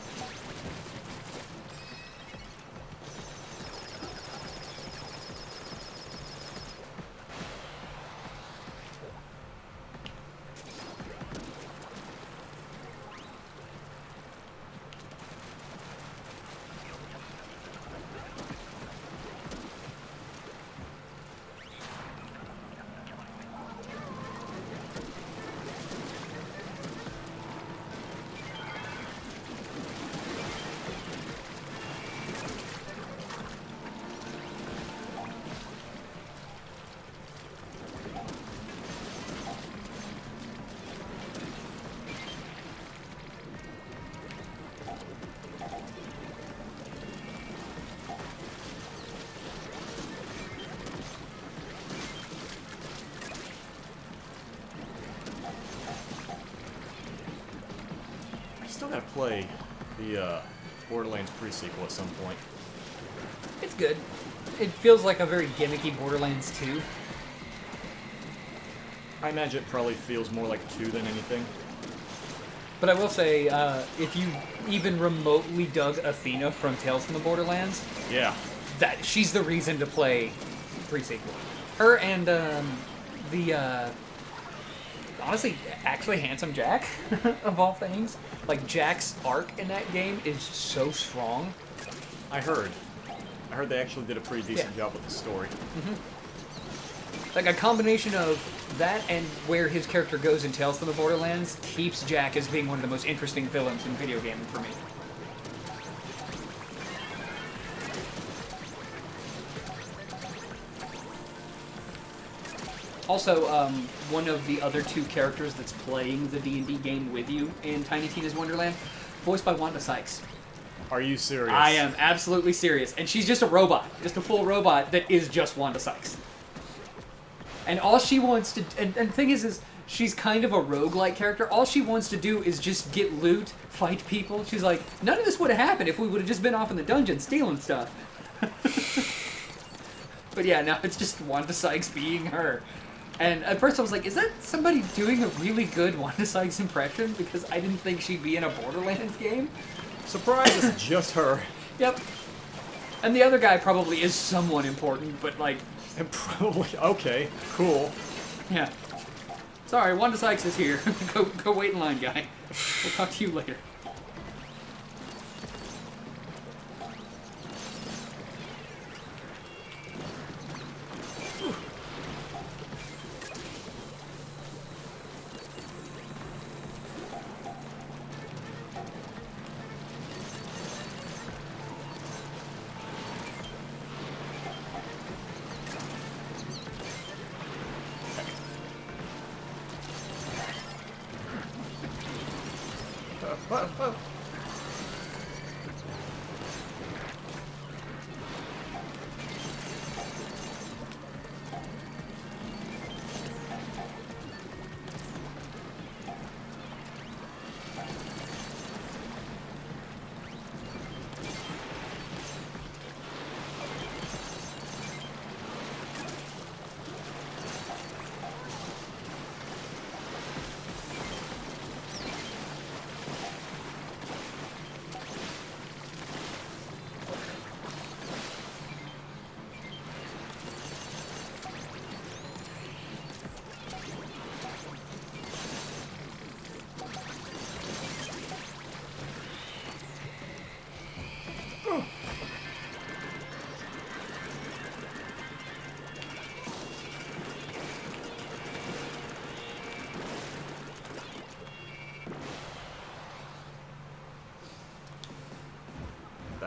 Still gotta play the Borderlands pre-sequel at some point. It's good. It feels like a very gimmicky Borderlands 2. I imagine it probably feels more like 2 than anything. But I will say, if you even remotely dug Athena from Tales from the Borderlands, Yeah. that she's the reason to play pre-sequel. Her and honestly, actually Handsome Jack, of all things. Like, Jack's arc in that game is so strong. I heard they actually did a pretty decent job with the story. Like, a combination of that and where his character goes in Tales from the Borderlands keeps Jack as being one of the most interesting villains in video gaming for me. Also, one of the other two characters that's playing the D&D game with you in Tiny Tina's Wonderland, voiced by Wanda Sykes. Are you serious? I am absolutely serious. And she's just a robot. Just a full robot that is just Wanda Sykes. And all she wants to... And the thing is she's kind of a roguelike character. All she wants to do is just get loot, fight people. She's like, none of this would have happened if we would have just been off in the dungeon stealing stuff. But yeah, now it's just Wanda Sykes being her. And at first I was like, is that somebody doing a really good Wanda Sykes impression? Because I didn't think she'd be in a Borderlands game. Surprise, it's just her. Yep. And the other guy probably is someone important, but like... And probably... Okay, cool. Yeah. Sorry, Wanda Sykes is here. Go wait in line, guy. We'll talk to you later.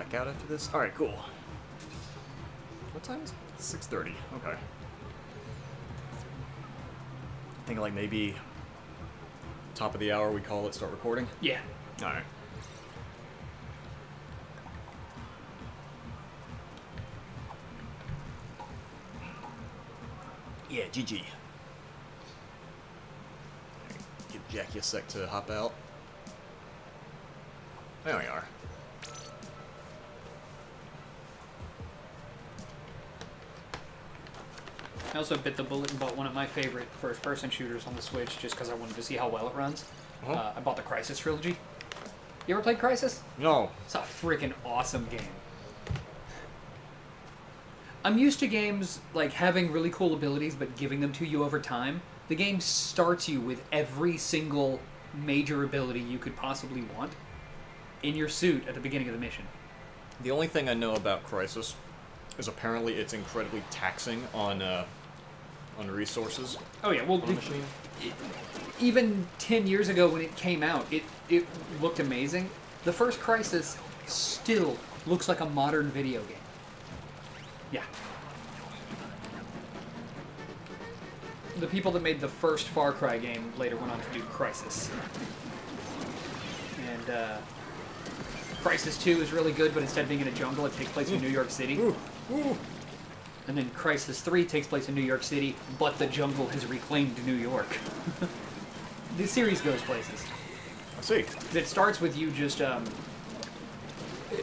blackout after this? Alright, cool. What time is it? 6:30. Okay. I think like maybe top of the hour we call it, start recording? Yeah. Alright. Yeah, GG. Give Jackie a sec to hop out. There we are. I also bit the bullet and bought one of my favorite first-person shooters on the Switch just because I wanted to see how well it runs. Uh-huh. I bought the Crysis trilogy. You ever played Crysis? No. It's a freaking awesome game. I'm used to games like having really cool abilities but giving them to you over time. The game starts you with every single major ability you could possibly want in your suit at the beginning of the mission. The only thing I know about Crysis is apparently it's incredibly taxing on resources. Oh yeah, well, On the machine. even 10 years ago when it came out, it looked amazing. The first Crysis still looks like a modern video game. Yeah. The people that made the first Far Cry game later went on to do Crysis. And Crysis 2 is really good, but instead of being in a jungle, it takes place in New York City. Ooh. Ooh. And then Crysis 3 takes place in New York City, but the jungle has reclaimed New York. The series goes places. I see. It starts with you just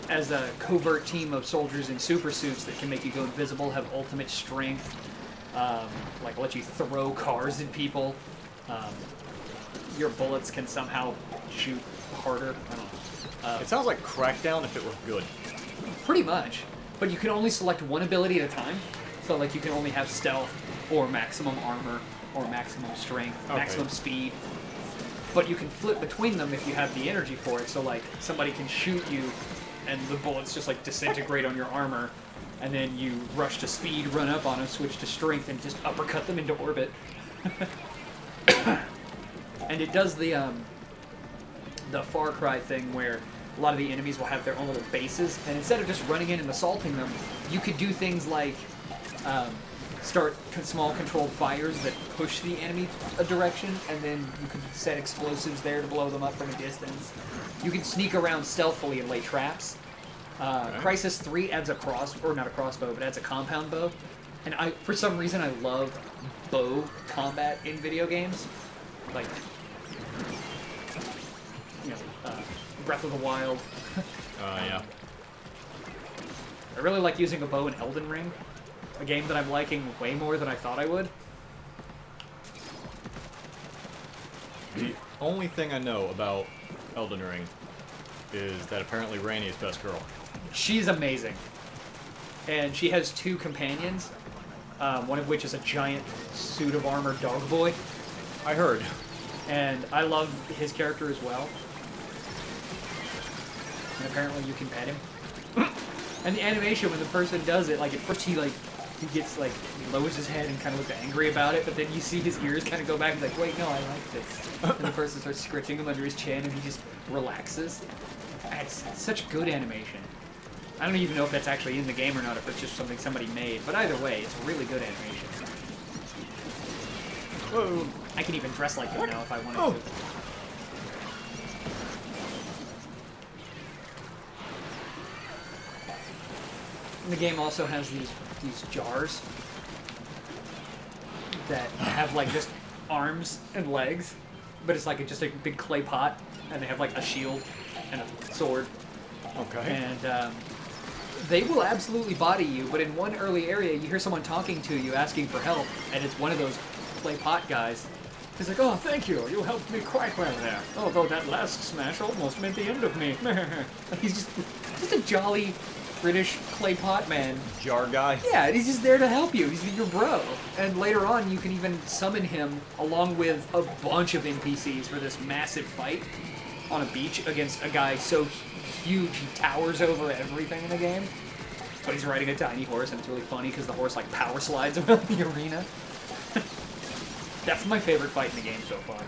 as a covert team of soldiers in super suits that can make you go invisible, have ultimate strength, like let you throw cars at people. Your bullets can somehow shoot harder. I don't know. It sounds like Crackdown if it were good. Pretty much. But you can only select one ability at a time. So, like, you can only have stealth, or maximum armor, or maximum strength, Okay. maximum speed. But you can flip between them if you have the energy for it. So, like, somebody can shoot you, and the bullets just, like, disintegrate on your armor. And then you rush to speed, run up on them, switch to strength, and just uppercut them into orbit. And it does the Far Cry thing where a lot of the enemies will have their own little bases, and instead of just running in and assaulting them, you could do things like start small controlled fires that push the enemy a direction, and then you could set explosives there to blow them up from a distance. You can sneak around stealthily and lay traps. Crysis 3 adds not a crossbow, but adds a compound bow. And for some reason, I love bow combat in video games. Like, you know, Breath of the Wild. Yeah. I really like using a bow in Elden Ring, a game that I'm liking way more than I thought I would. The only thing I know about Elden Ring is that apparently Ranny is best girl. She's amazing. And she has two companions, one of which is a giant suit of armor dog boy. I heard. And I love his character as well. And apparently you can pet him. And the animation when the person does it, like at first he gets like, he lowers his head and kind of looks angry about it, but then you see his ears kind of go back and like, wait, no, I like this. And the person starts scratching him under his chin and he just relaxes. It's such good animation. I don't even know if that's actually in the game or not, if it's just something somebody made, but either way, it's really good animation. Whoa. I can even dress like him now if I wanted Oh. to. And the game also has these jars that have like just arms and legs, but it's like just a big clay pot, and they have like a shield and a sword. Okay. And they will absolutely body you, but in one early area, you hear someone talking to you, asking for help, and it's one of those clay pot guys. He's like, oh, thank you, you helped me quite well there. Although that last smash almost meant the end of me. He's just a jolly British clay pot man. Jar guy. Yeah, and he's just there to help you. He's your bro. And later on, you can even summon him along with a bunch of NPCs for this massive fight on a beach against a guy so huge he towers over everything in the game. But he's riding a tiny horse, and it's really funny because the horse like power slides around the arena. That's my favorite fight in the game so far.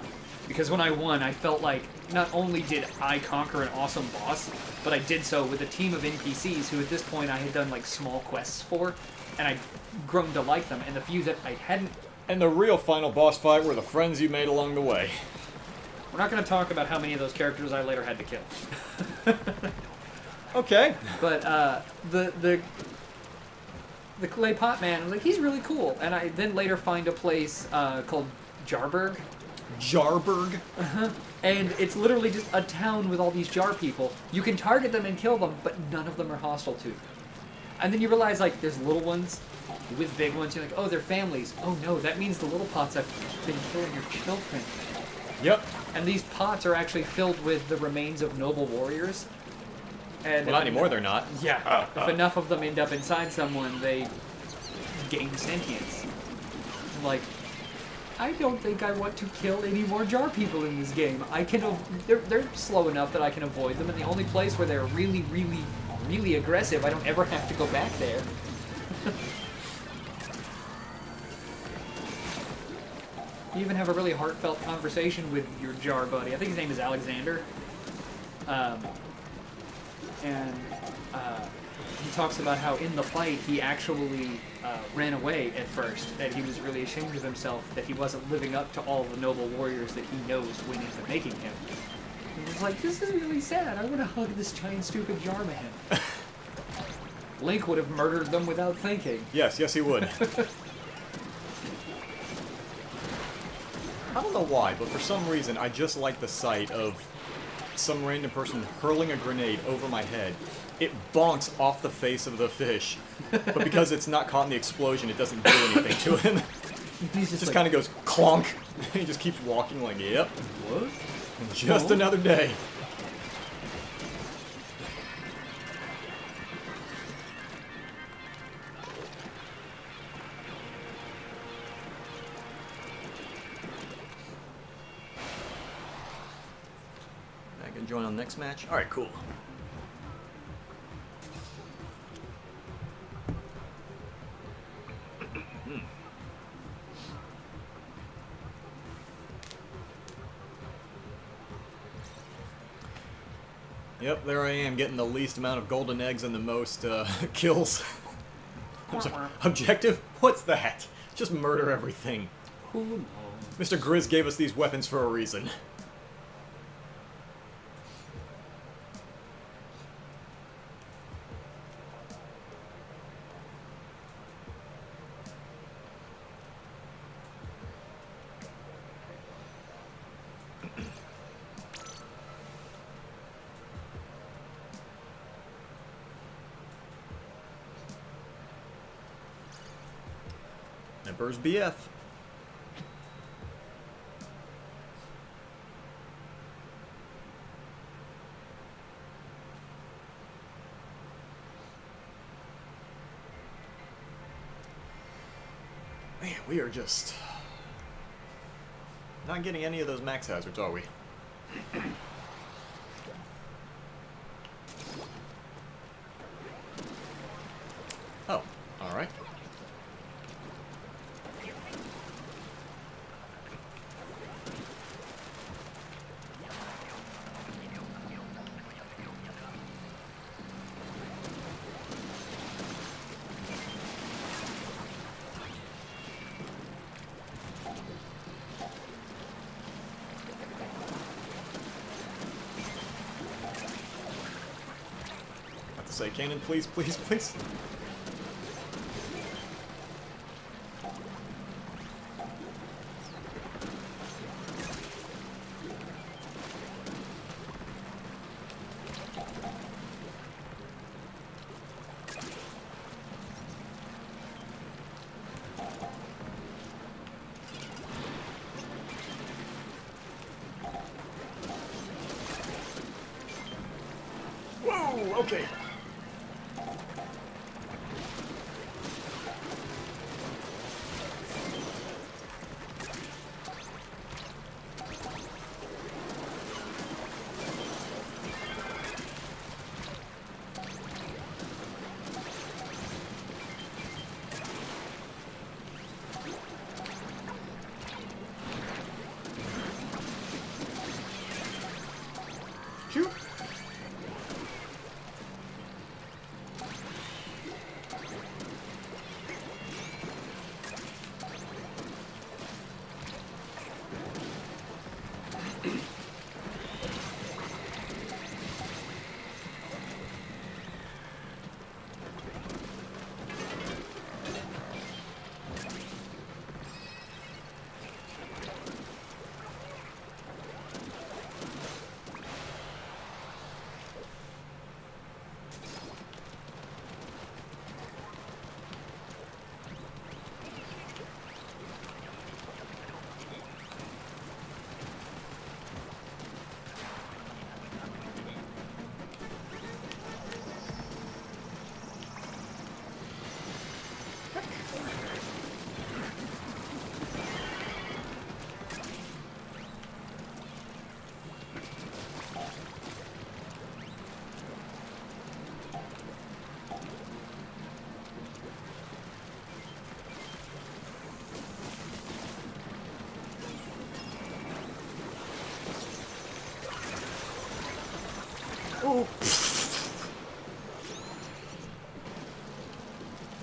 Because when I won, I felt like not only did I conquer an awesome boss, but I did so with a team of NPCs who at this point I had done like small quests for, and I'd grown to like them, and the few that I hadn't... And the real final boss fight were the friends you made along the way. We're not going to talk about how many of those characters I later had to kill. Okay. But the clay pot man, I was like, he's really cool. And I then later find a place called Jarburg. Jarburg? And it's literally just a town with all these jar people. You can target them and kill them, but none of them are hostile to you. And then you realize, like, there's little ones with big ones. You're like, oh, they're families. Oh, no, that means the little pots have been killing your children. Yep. And these pots are actually filled with the remains of noble warriors. And Well, not anymore, they're not. Yeah. If enough of them end up inside someone, they gain sentience. I'm like, I don't think I want to kill any more jar people in this game. I can, they're slow enough that I can avoid them, and the only place where they're really, really, really aggressive, I don't ever have to go back there. You even have a really heartfelt conversation with your jar buddy. I think his name is Alexander. He talks about how in the fight he actually ran away at first, that he was really ashamed of himself, that he wasn't living up to all the noble warriors that he knows went into making him. He was like, this is really sad. I want to hug this giant stupid jar man. Link would have murdered them without thinking. Yes, he would. I don't know why, but for some reason I just like the sight of some random person hurling a grenade over my head. It bonks off the face of the fish, but because it's not caught in the explosion, it doesn't do anything to him. He's It just like, kind of goes clonk. He just keeps walking like, yep, what? just Oh. another day. I can join on the next match? Alright, cool. Yep, there I am, getting the least amount of golden eggs and the most kills. I'm sorry, objective? What's that? Just murder everything. Who knows? Mr. Grizz gave us these weapons for a reason. Emperor's BF. Man, we are just not getting any of those max hazards, are we? Oh, alright. Say, cannon, please, please, please. Whoa, okay.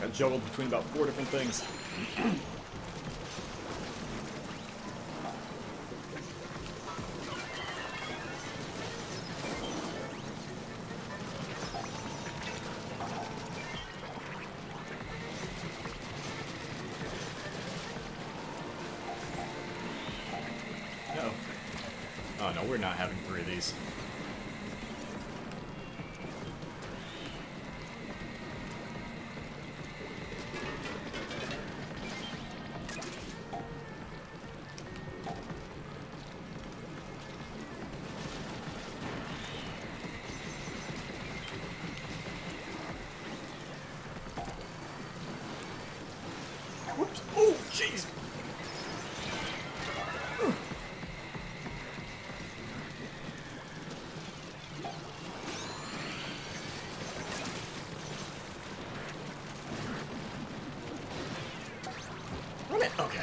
Got juggled between about 4 different things. No. Oh no, we're not having 3 of these. Whoops. Oh, jeez. Run it. Okay.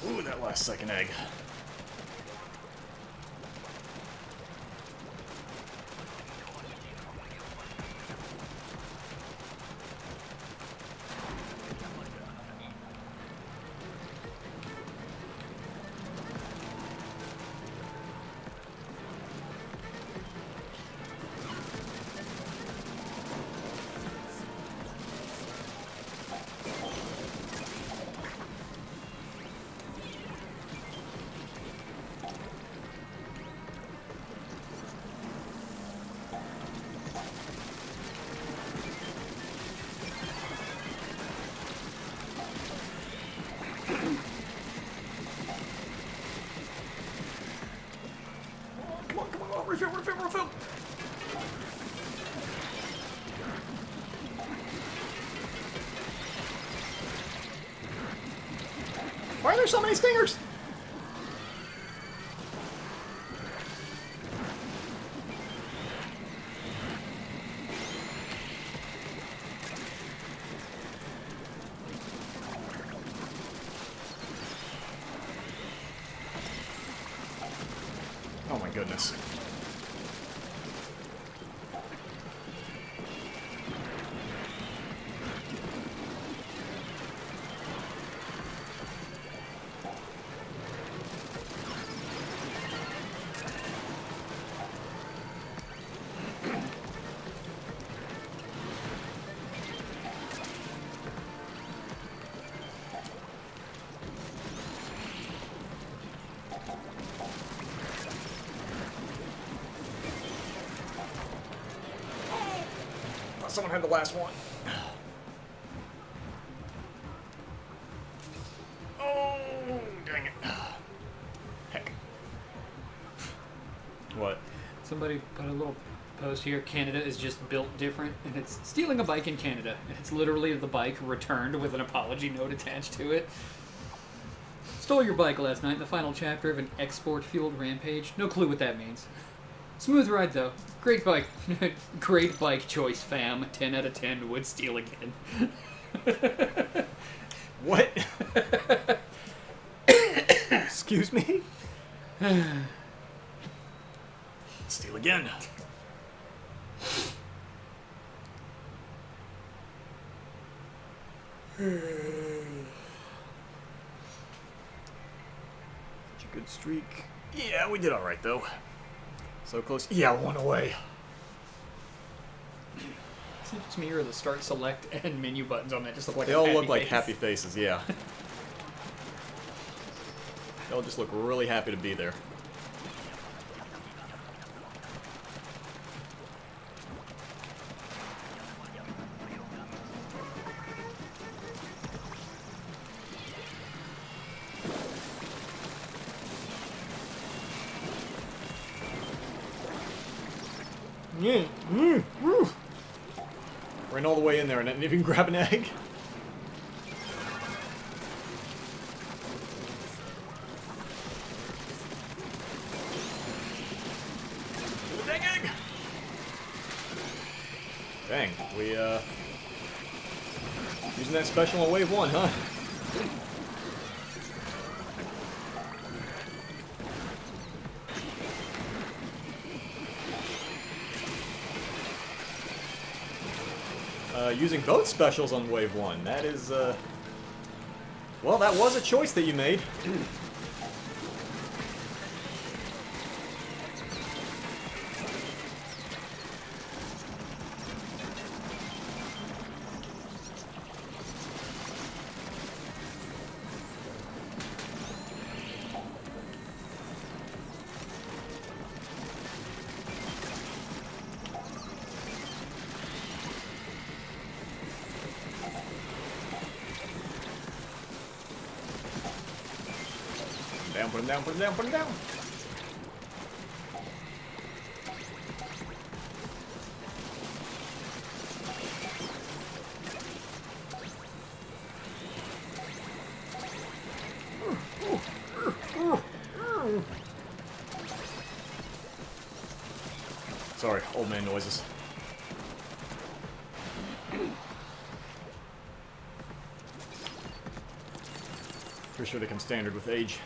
Ooh, that last second egg. Come on, refill, refill, refill! Why are there so many stingers? Oh my goodness. Someone had the last one. Oh, dang it. Heck. What? Somebody put a little post here. Canada is just built different, and it's stealing a bike in Canada. And it's literally the bike returned with an apology note attached to it. Stole your bike last night in the final chapter of an export-fueled rampage. No clue what that means. Smooth ride, though. Great bike. Great bike choice, fam. 10 out of 10 would steal again. What? Excuse me? Steal again. Such a good streak. Yeah, we did alright, though. So close. Yeah, 1 away. Is it just me or the start, select, and menu buttons on that just look like They a all happy look like face? happy faces, yeah. They all just look really happy to be there. Ran all the way in there and didn't even grab an egg. Dang egg! Dang, we using that special on wave 1, huh? Using both specials on Wave 1. That is, well, that was a choice that you made. Put him down, put him down, put him down! Sorry, old man noises. Pretty sure they come standard with age.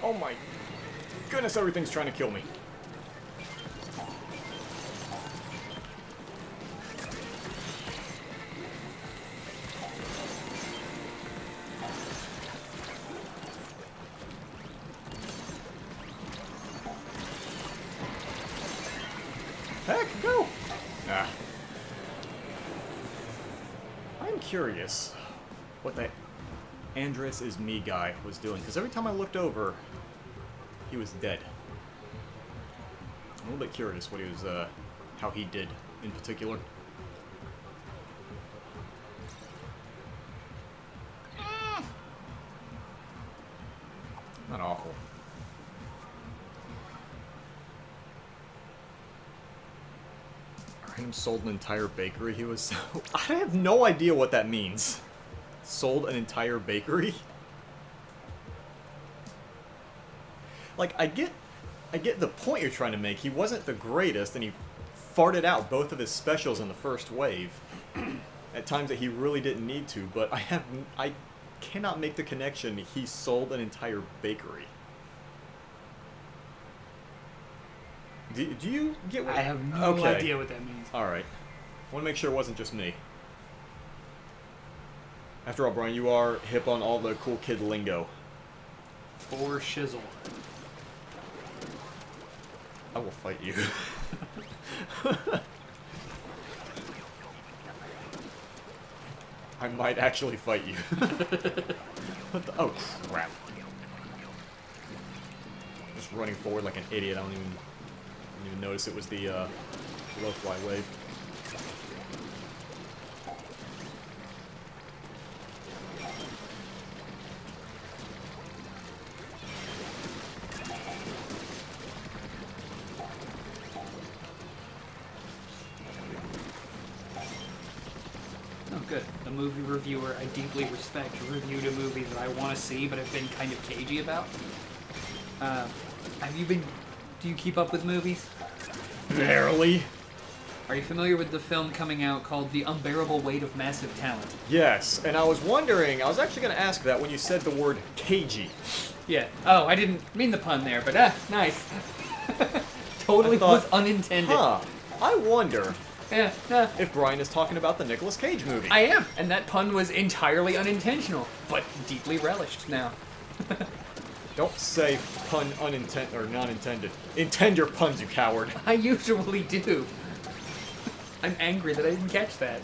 Oh my goodness, everything's trying to kill me. Heck, go! Ah. I'm curious what that Andres is me guy was doing, because every time I looked over, he was dead. I'm a little bit curious what he was, how he did in particular. Not awful. Random sold an entire bakery. He was. I have no idea what that means. Sold an entire bakery? Like, I get the point you're trying to make. He wasn't the greatest, and he farted out both of his specials in the first wave at times that he really didn't need to, but I cannot make the connection he sold an entire bakery. Do you get what... I have no idea what that means. Alright. I want to make sure it wasn't just me. After all, Brian, you are hip on all the cool kid lingo. For shizzle. I will fight you. I might actually fight you. What the? Oh, crap. Just running forward like an idiot. I didn't even notice it was the low fly wave. Good. A movie reviewer I deeply respect reviewed a movie that I want to see but have been kind of cagey about. Do you keep up with movies? Barely. Are you familiar with the film coming out called The Unbearable Weight of Massive Talent? Yes, and I was wondering, I was actually going to ask that when you said the word cagey. Yeah. Oh, I didn't mean the pun there, but nice. Totally was unintended. Huh, I wonder Yeah, nah. if Brian is talking about the Nicolas Cage movie. I am, and that pun was entirely unintentional, but deeply relished now. Don't say pun unintended or non-intended. Intend your puns, you coward. I usually do. I'm angry that I didn't catch that.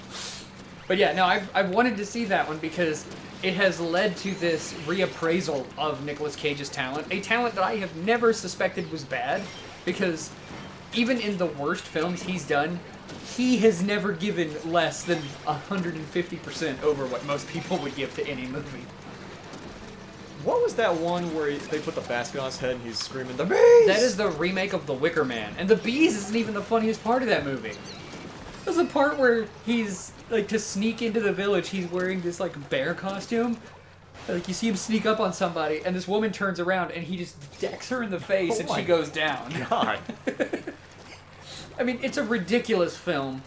But yeah, no, I've wanted to see that one because it has led to this reappraisal of Nicolas Cage's talent, a talent that I have never suspected was bad, because even in the worst films he's done, he has never given less than 150% over what most people would give to any movie. What was that one where they put the basket on his head and he's screaming, "The bees!" That is the remake of The Wicker Man, and the bees isn't even the funniest part of that movie. There's a part where he's, like, to sneak into the village, he's wearing this, like, bear costume. Like, you see him sneak up on somebody, and this woman turns around, and he just decks her in the face, and she goes down. God. I mean, it's a ridiculous film.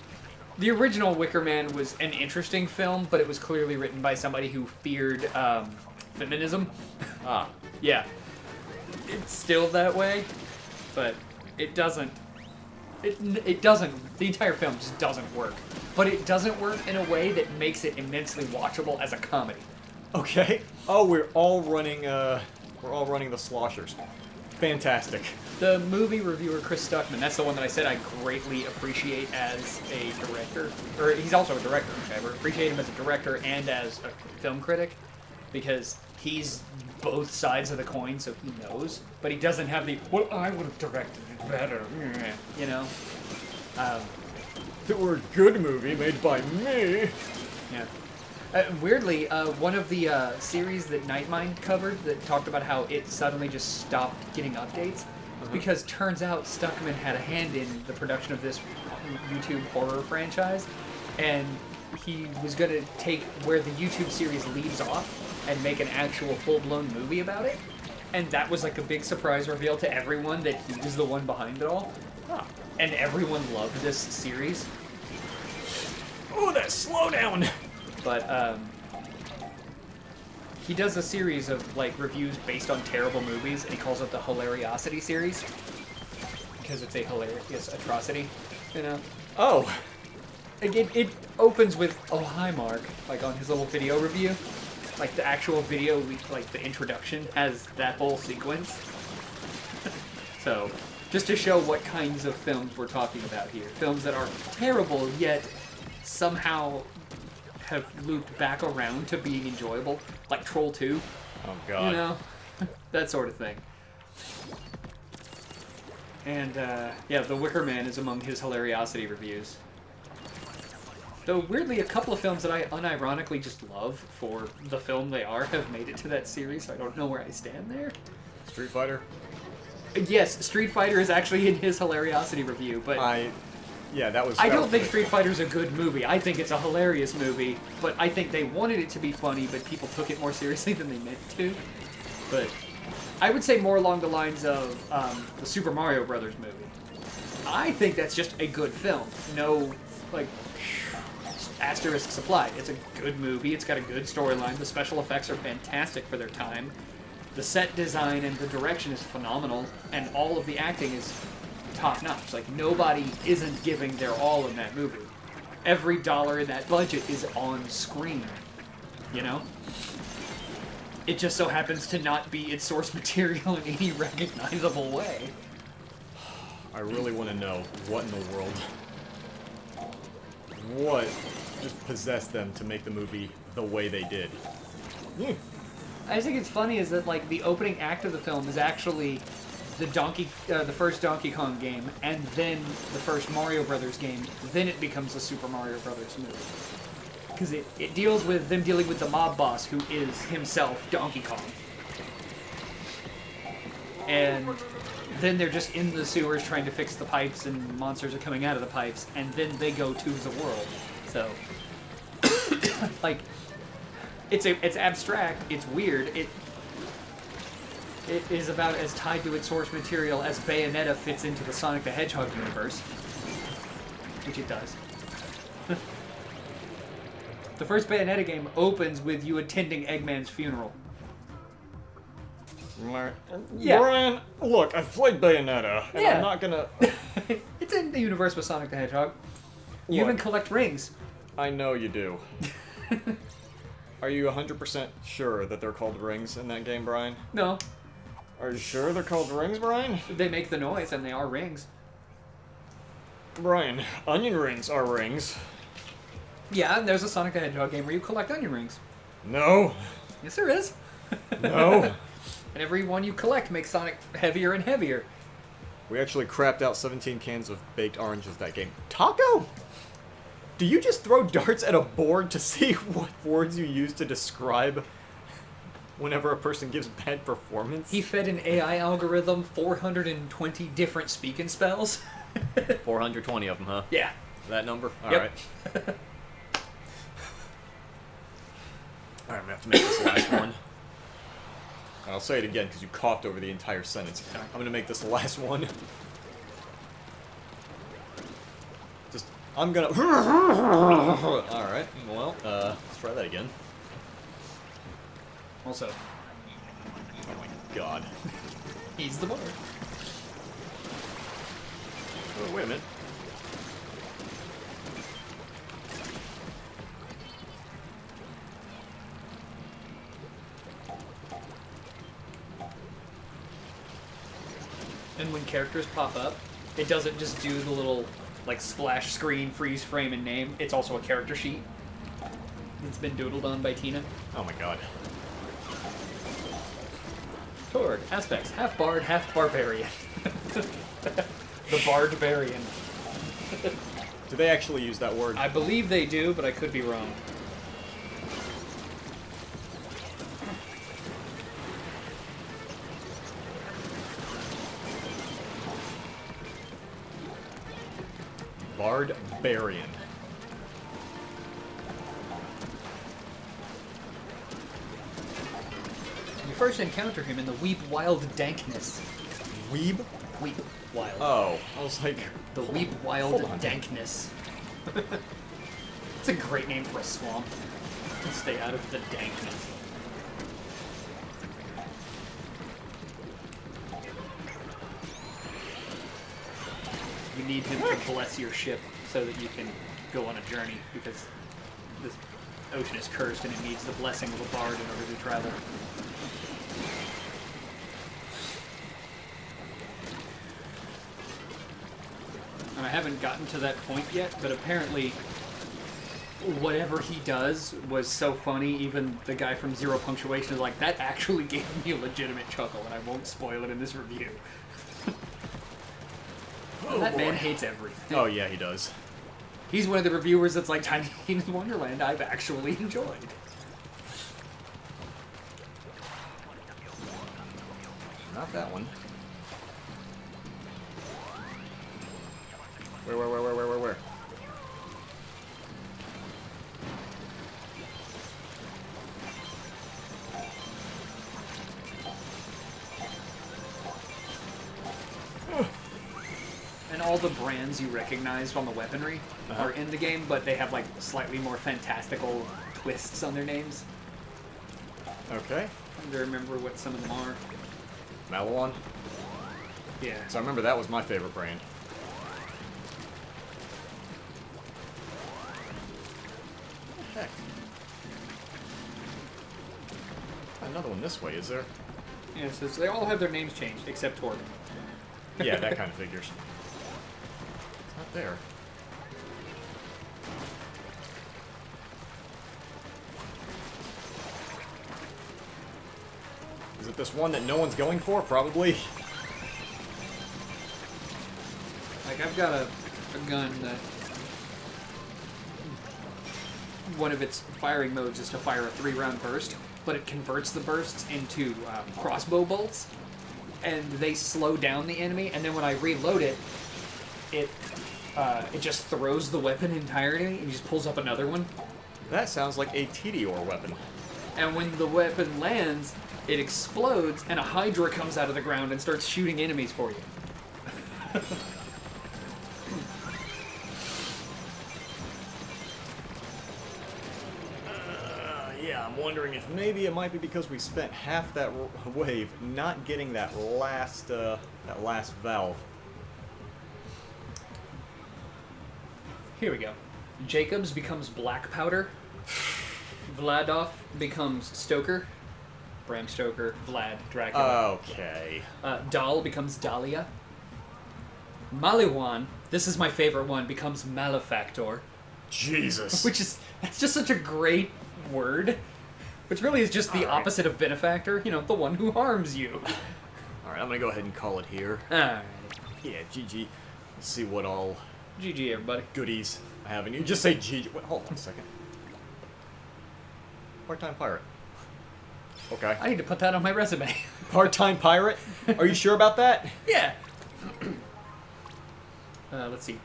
The original Wicker Man was an interesting film, but it was clearly written by somebody who feared feminism. Ah. Yeah. It's still that way, but it doesn't. It doesn't. The entire film just doesn't work. But it doesn't work in a way that makes it immensely watchable as a comedy. Okay. Oh, we're all running the sloshers. Fantastic. The movie reviewer Chris Stuckman, that's the one that I said I greatly appreciate as a director. Or he's also a director, whichever. Appreciate him as a director and as a film critic. Because he's both sides of the coin, so he knows. But he doesn't have the, well, I would have directed it better, you know? If it were a good movie made by me. Yeah. Weirdly, one of the series that Nightmind covered that talked about how it suddenly just stopped getting updates was because turns out Stuckman had a hand in the production of this YouTube horror franchise, and he was going to take where the YouTube series leaves off and make an actual full-blown movie about it, and that was like a big surprise reveal to everyone that he was the one behind it all. Huh. And everyone loved this series. Oh, that slowdown! But he does a series of like reviews based on terrible movies, and he calls it the Hilariosity series because it's a hilarious atrocity, you know. Oh, It opens with "Oh hi Mark," like on his little video review, like the actual video, like the introduction has that whole sequence. So, just to show what kinds of films we're talking about here, films that are terrible yet somehow have looped back around to being enjoyable, like Troll 2. oh God. You know, that sort of thing. And, yeah, The Wicker Man is among his Hilariosity reviews. Though, weirdly, a couple of films that I unironically just love for the film they are have made it to that series, so I don't know where I stand there. Street Fighter. Yes, Street Fighter is actually in his Hilariosity review, but Yeah, that was. I that don't was think good. Street Fighter's a good movie. I think it's a hilarious movie, but I think they wanted it to be funny, but people took it more seriously than they meant to. But I would say more along the lines of the Super Mario Brothers movie. I think that's just a good film. No, like, asterisks applied. It's a good movie. It's got a good storyline. The special effects are fantastic for their time. The set design and the direction is phenomenal, and all of the acting is top-notch. Like, nobody isn't giving their all in that movie. Every dollar in that budget is on screen, you know? It just so happens to not be its source material in any recognizable way. I really want to know what in the world. What just possessed them to make the movie the way they did? I just think it's funny is that, like, the opening act of the film is actually the first Donkey Kong game, and then the first Mario Brothers game. Then it becomes a Super Mario Brothers movie. Because it deals with them dealing with the mob boss, who is himself Donkey Kong. And then they're just in the sewers trying to fix the pipes, and monsters are coming out of the pipes, and then they go to the world. So, like, it's abstract, it's weird, it is about as tied to its source material as Bayonetta fits into the Sonic the Hedgehog universe. which it does. The first Bayonetta game opens with you attending Eggman's funeral. Yeah. Brian, look, I've played Bayonetta, and Yeah. I'm not gonna... It's in the universe with Sonic the Hedgehog. You Look. even collect rings. I know you do. Are you 100% sure that they're called rings in that game, Brian? No, Are you sure they're called rings, Brian? they make the noise and they are rings. Brian, onion rings are rings. Yeah, and there's a Sonic the Hedgehog game where you collect onion rings. No. Yes, there is. No. And every one you collect makes Sonic heavier and heavier. We actually crapped out 17 cans of baked oranges that game. Taco? Do you just throw darts at a board to see what words you use to describe whenever a person gives bad performance? He fed an AI algorithm 420 different speaking spells. 420 of them, huh? Yeah. That number? Yep. Alright. Alright, I'm gonna have to make this the last one. And I'll say it again because you coughed over the entire sentence. I'm gonna make this the last one. Just, I'm gonna... Alright, well, let's try that again. Also, Oh my god. he's the bard. Oh, wait a minute. And when characters pop up, it doesn't just do the little, like, splash screen, freeze frame, and name. It's also a character sheet. It's been doodled on by Tina. Oh my god. Tord, aspects, half bard, half barbarian. The barbarian. Do they actually use that word? I believe they do, but I could be wrong. Barbarian. You first encounter him in the Weep Wild Dankness. Weeb? Weep Wild. Oh, I was like... The Weep Wild Hold on. Dankness. It's a great name for a swamp. Stay out of the dankness. You need him to bless your ship so that you can go on a journey, because this ocean is cursed and it needs the blessing of a bard in order to travel. And I haven't gotten to that point yet, but apparently whatever he does was so funny, even the guy from Zero Punctuation is like, that actually gave me a legitimate chuckle, and I won't spoil it in this review. That man hates everything. Oh yeah, he does. He's one of the reviewers that's like, Tiny Tina's Wonderland I've actually enjoyed. Not that one. Where? And all the brands you recognize on the weaponry are in the game, but they have like slightly more fantastical twists on their names. Okay. I'm trying to remember what some of them are. Malawon. Yeah. So I remember that was my favorite brand. What the heck? Another one this way, is there? Yeah, it says they all have their names changed except Tord. Yeah, that kind of figures. It's not there. Is it this one that no one's going for? Probably. Like, I've got a gun that one of its firing modes is to fire a 3-round burst, but it converts the bursts into crossbow bolts, and they slow down the enemy, and then when I reload it, it just throws the weapon entirely, and just pulls up another one. That sounds like a Tediore weapon. And when the weapon lands, it explodes, and a Hydra comes out of the ground and starts shooting enemies for you. Yeah, I'm wondering if maybe it might be because we spent half that wave not getting that last valve. Here we go. Jacobs becomes Black Powder. Vladov becomes Stoker. Bram Stoker, Vlad, Dracula. Okay. Dal becomes Dahlia. Maliwan, this is my favorite one, becomes Malefactor. Jesus. That's just such a great word. Which really is just the All right. opposite of benefactor, you know, the one who harms you. Alright, I'm gonna go ahead and call it here. Alright. Yeah, GG. Let's see what all GG, everybody. goodies I have in you. Just say GG. Wait, hold on a second. Part-time pirate. Okay. I need to put that on my resume. Part-time pirate? Are you sure about that? Yeah. Let's see.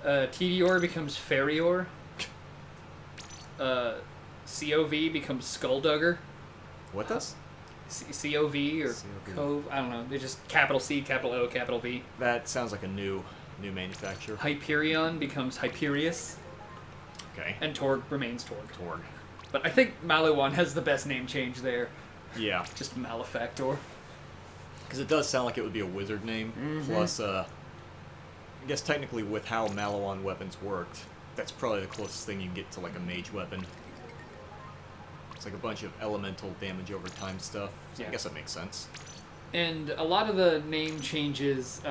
Tedior becomes Ferior. COV becomes Skulldugger. What does? COV or COV. Cove. I don't know. They're just capital C, capital O, capital V. That sounds like a new manufacturer. Hyperion becomes Hyperius. Okay. And Torg remains Torg. Torg. But I think Maliwan has the best name change there. Yeah. Just Malefactor. Because it does sound like it would be a wizard name. Plus, I guess technically with how Malawan weapons worked, that's probably the closest thing you can get to like a mage weapon. It's like a bunch of elemental damage over time stuff. So Yeah. I guess that makes sense. And a lot of the name changes,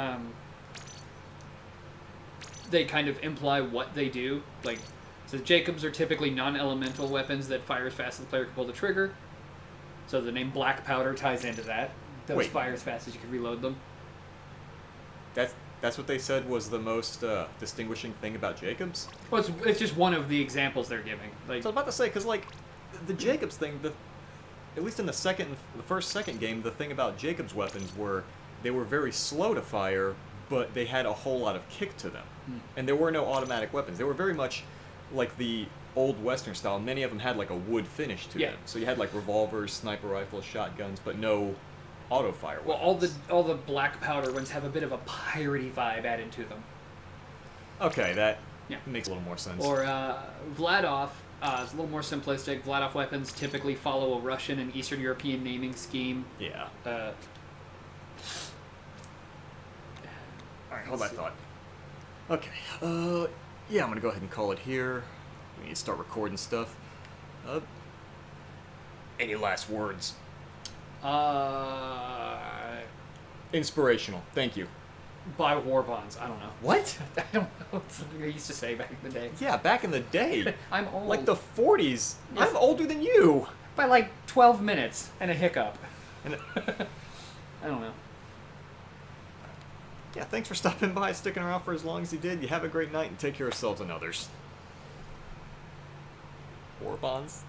they kind of imply what they do. Like, so Jacobs are typically non-elemental weapons that fire as fast as the player can pull the trigger. So the name Black Powder ties into that. Those Wait. fire as fast as you can reload them. That's what they said was the most distinguishing thing about Jacobs? Well, it's just one of the examples they're giving. Like, So I was about to say, because like, the Jacobs thing, at least in the second game, the thing about Jacobs weapons were they were very slow to fire, but they had a whole lot of kick to them. And there were no automatic weapons. They were very much like the old Western style. Many of them had like a wood finish to Yeah. them. So you had like revolvers, sniper rifles, shotguns, but no auto fire well, weapons. all the Black Powder ones have a bit of a piratey vibe added to them. Okay, that Yeah. makes a little more sense. Or Vladov is a little more simplistic. Vladov weapons typically follow a Russian and Eastern European naming scheme. Yeah. Uh, Alright, hold that thought. Okay, yeah, I'm gonna go ahead and call it here. We need to start recording stuff. Any last words? Inspirational. Thank you. buy war bonds. I don't know. What? I don't know. It's something I used to say back in the day. Yeah, back in the day. I'm old. Like the 40s. Yes. I'm older than you. By like 12 minutes and a hiccup. And I don't know. yeah, thanks for stopping by, sticking around for as long as you did. You have a great night and take care of yourselves and others. War bonds.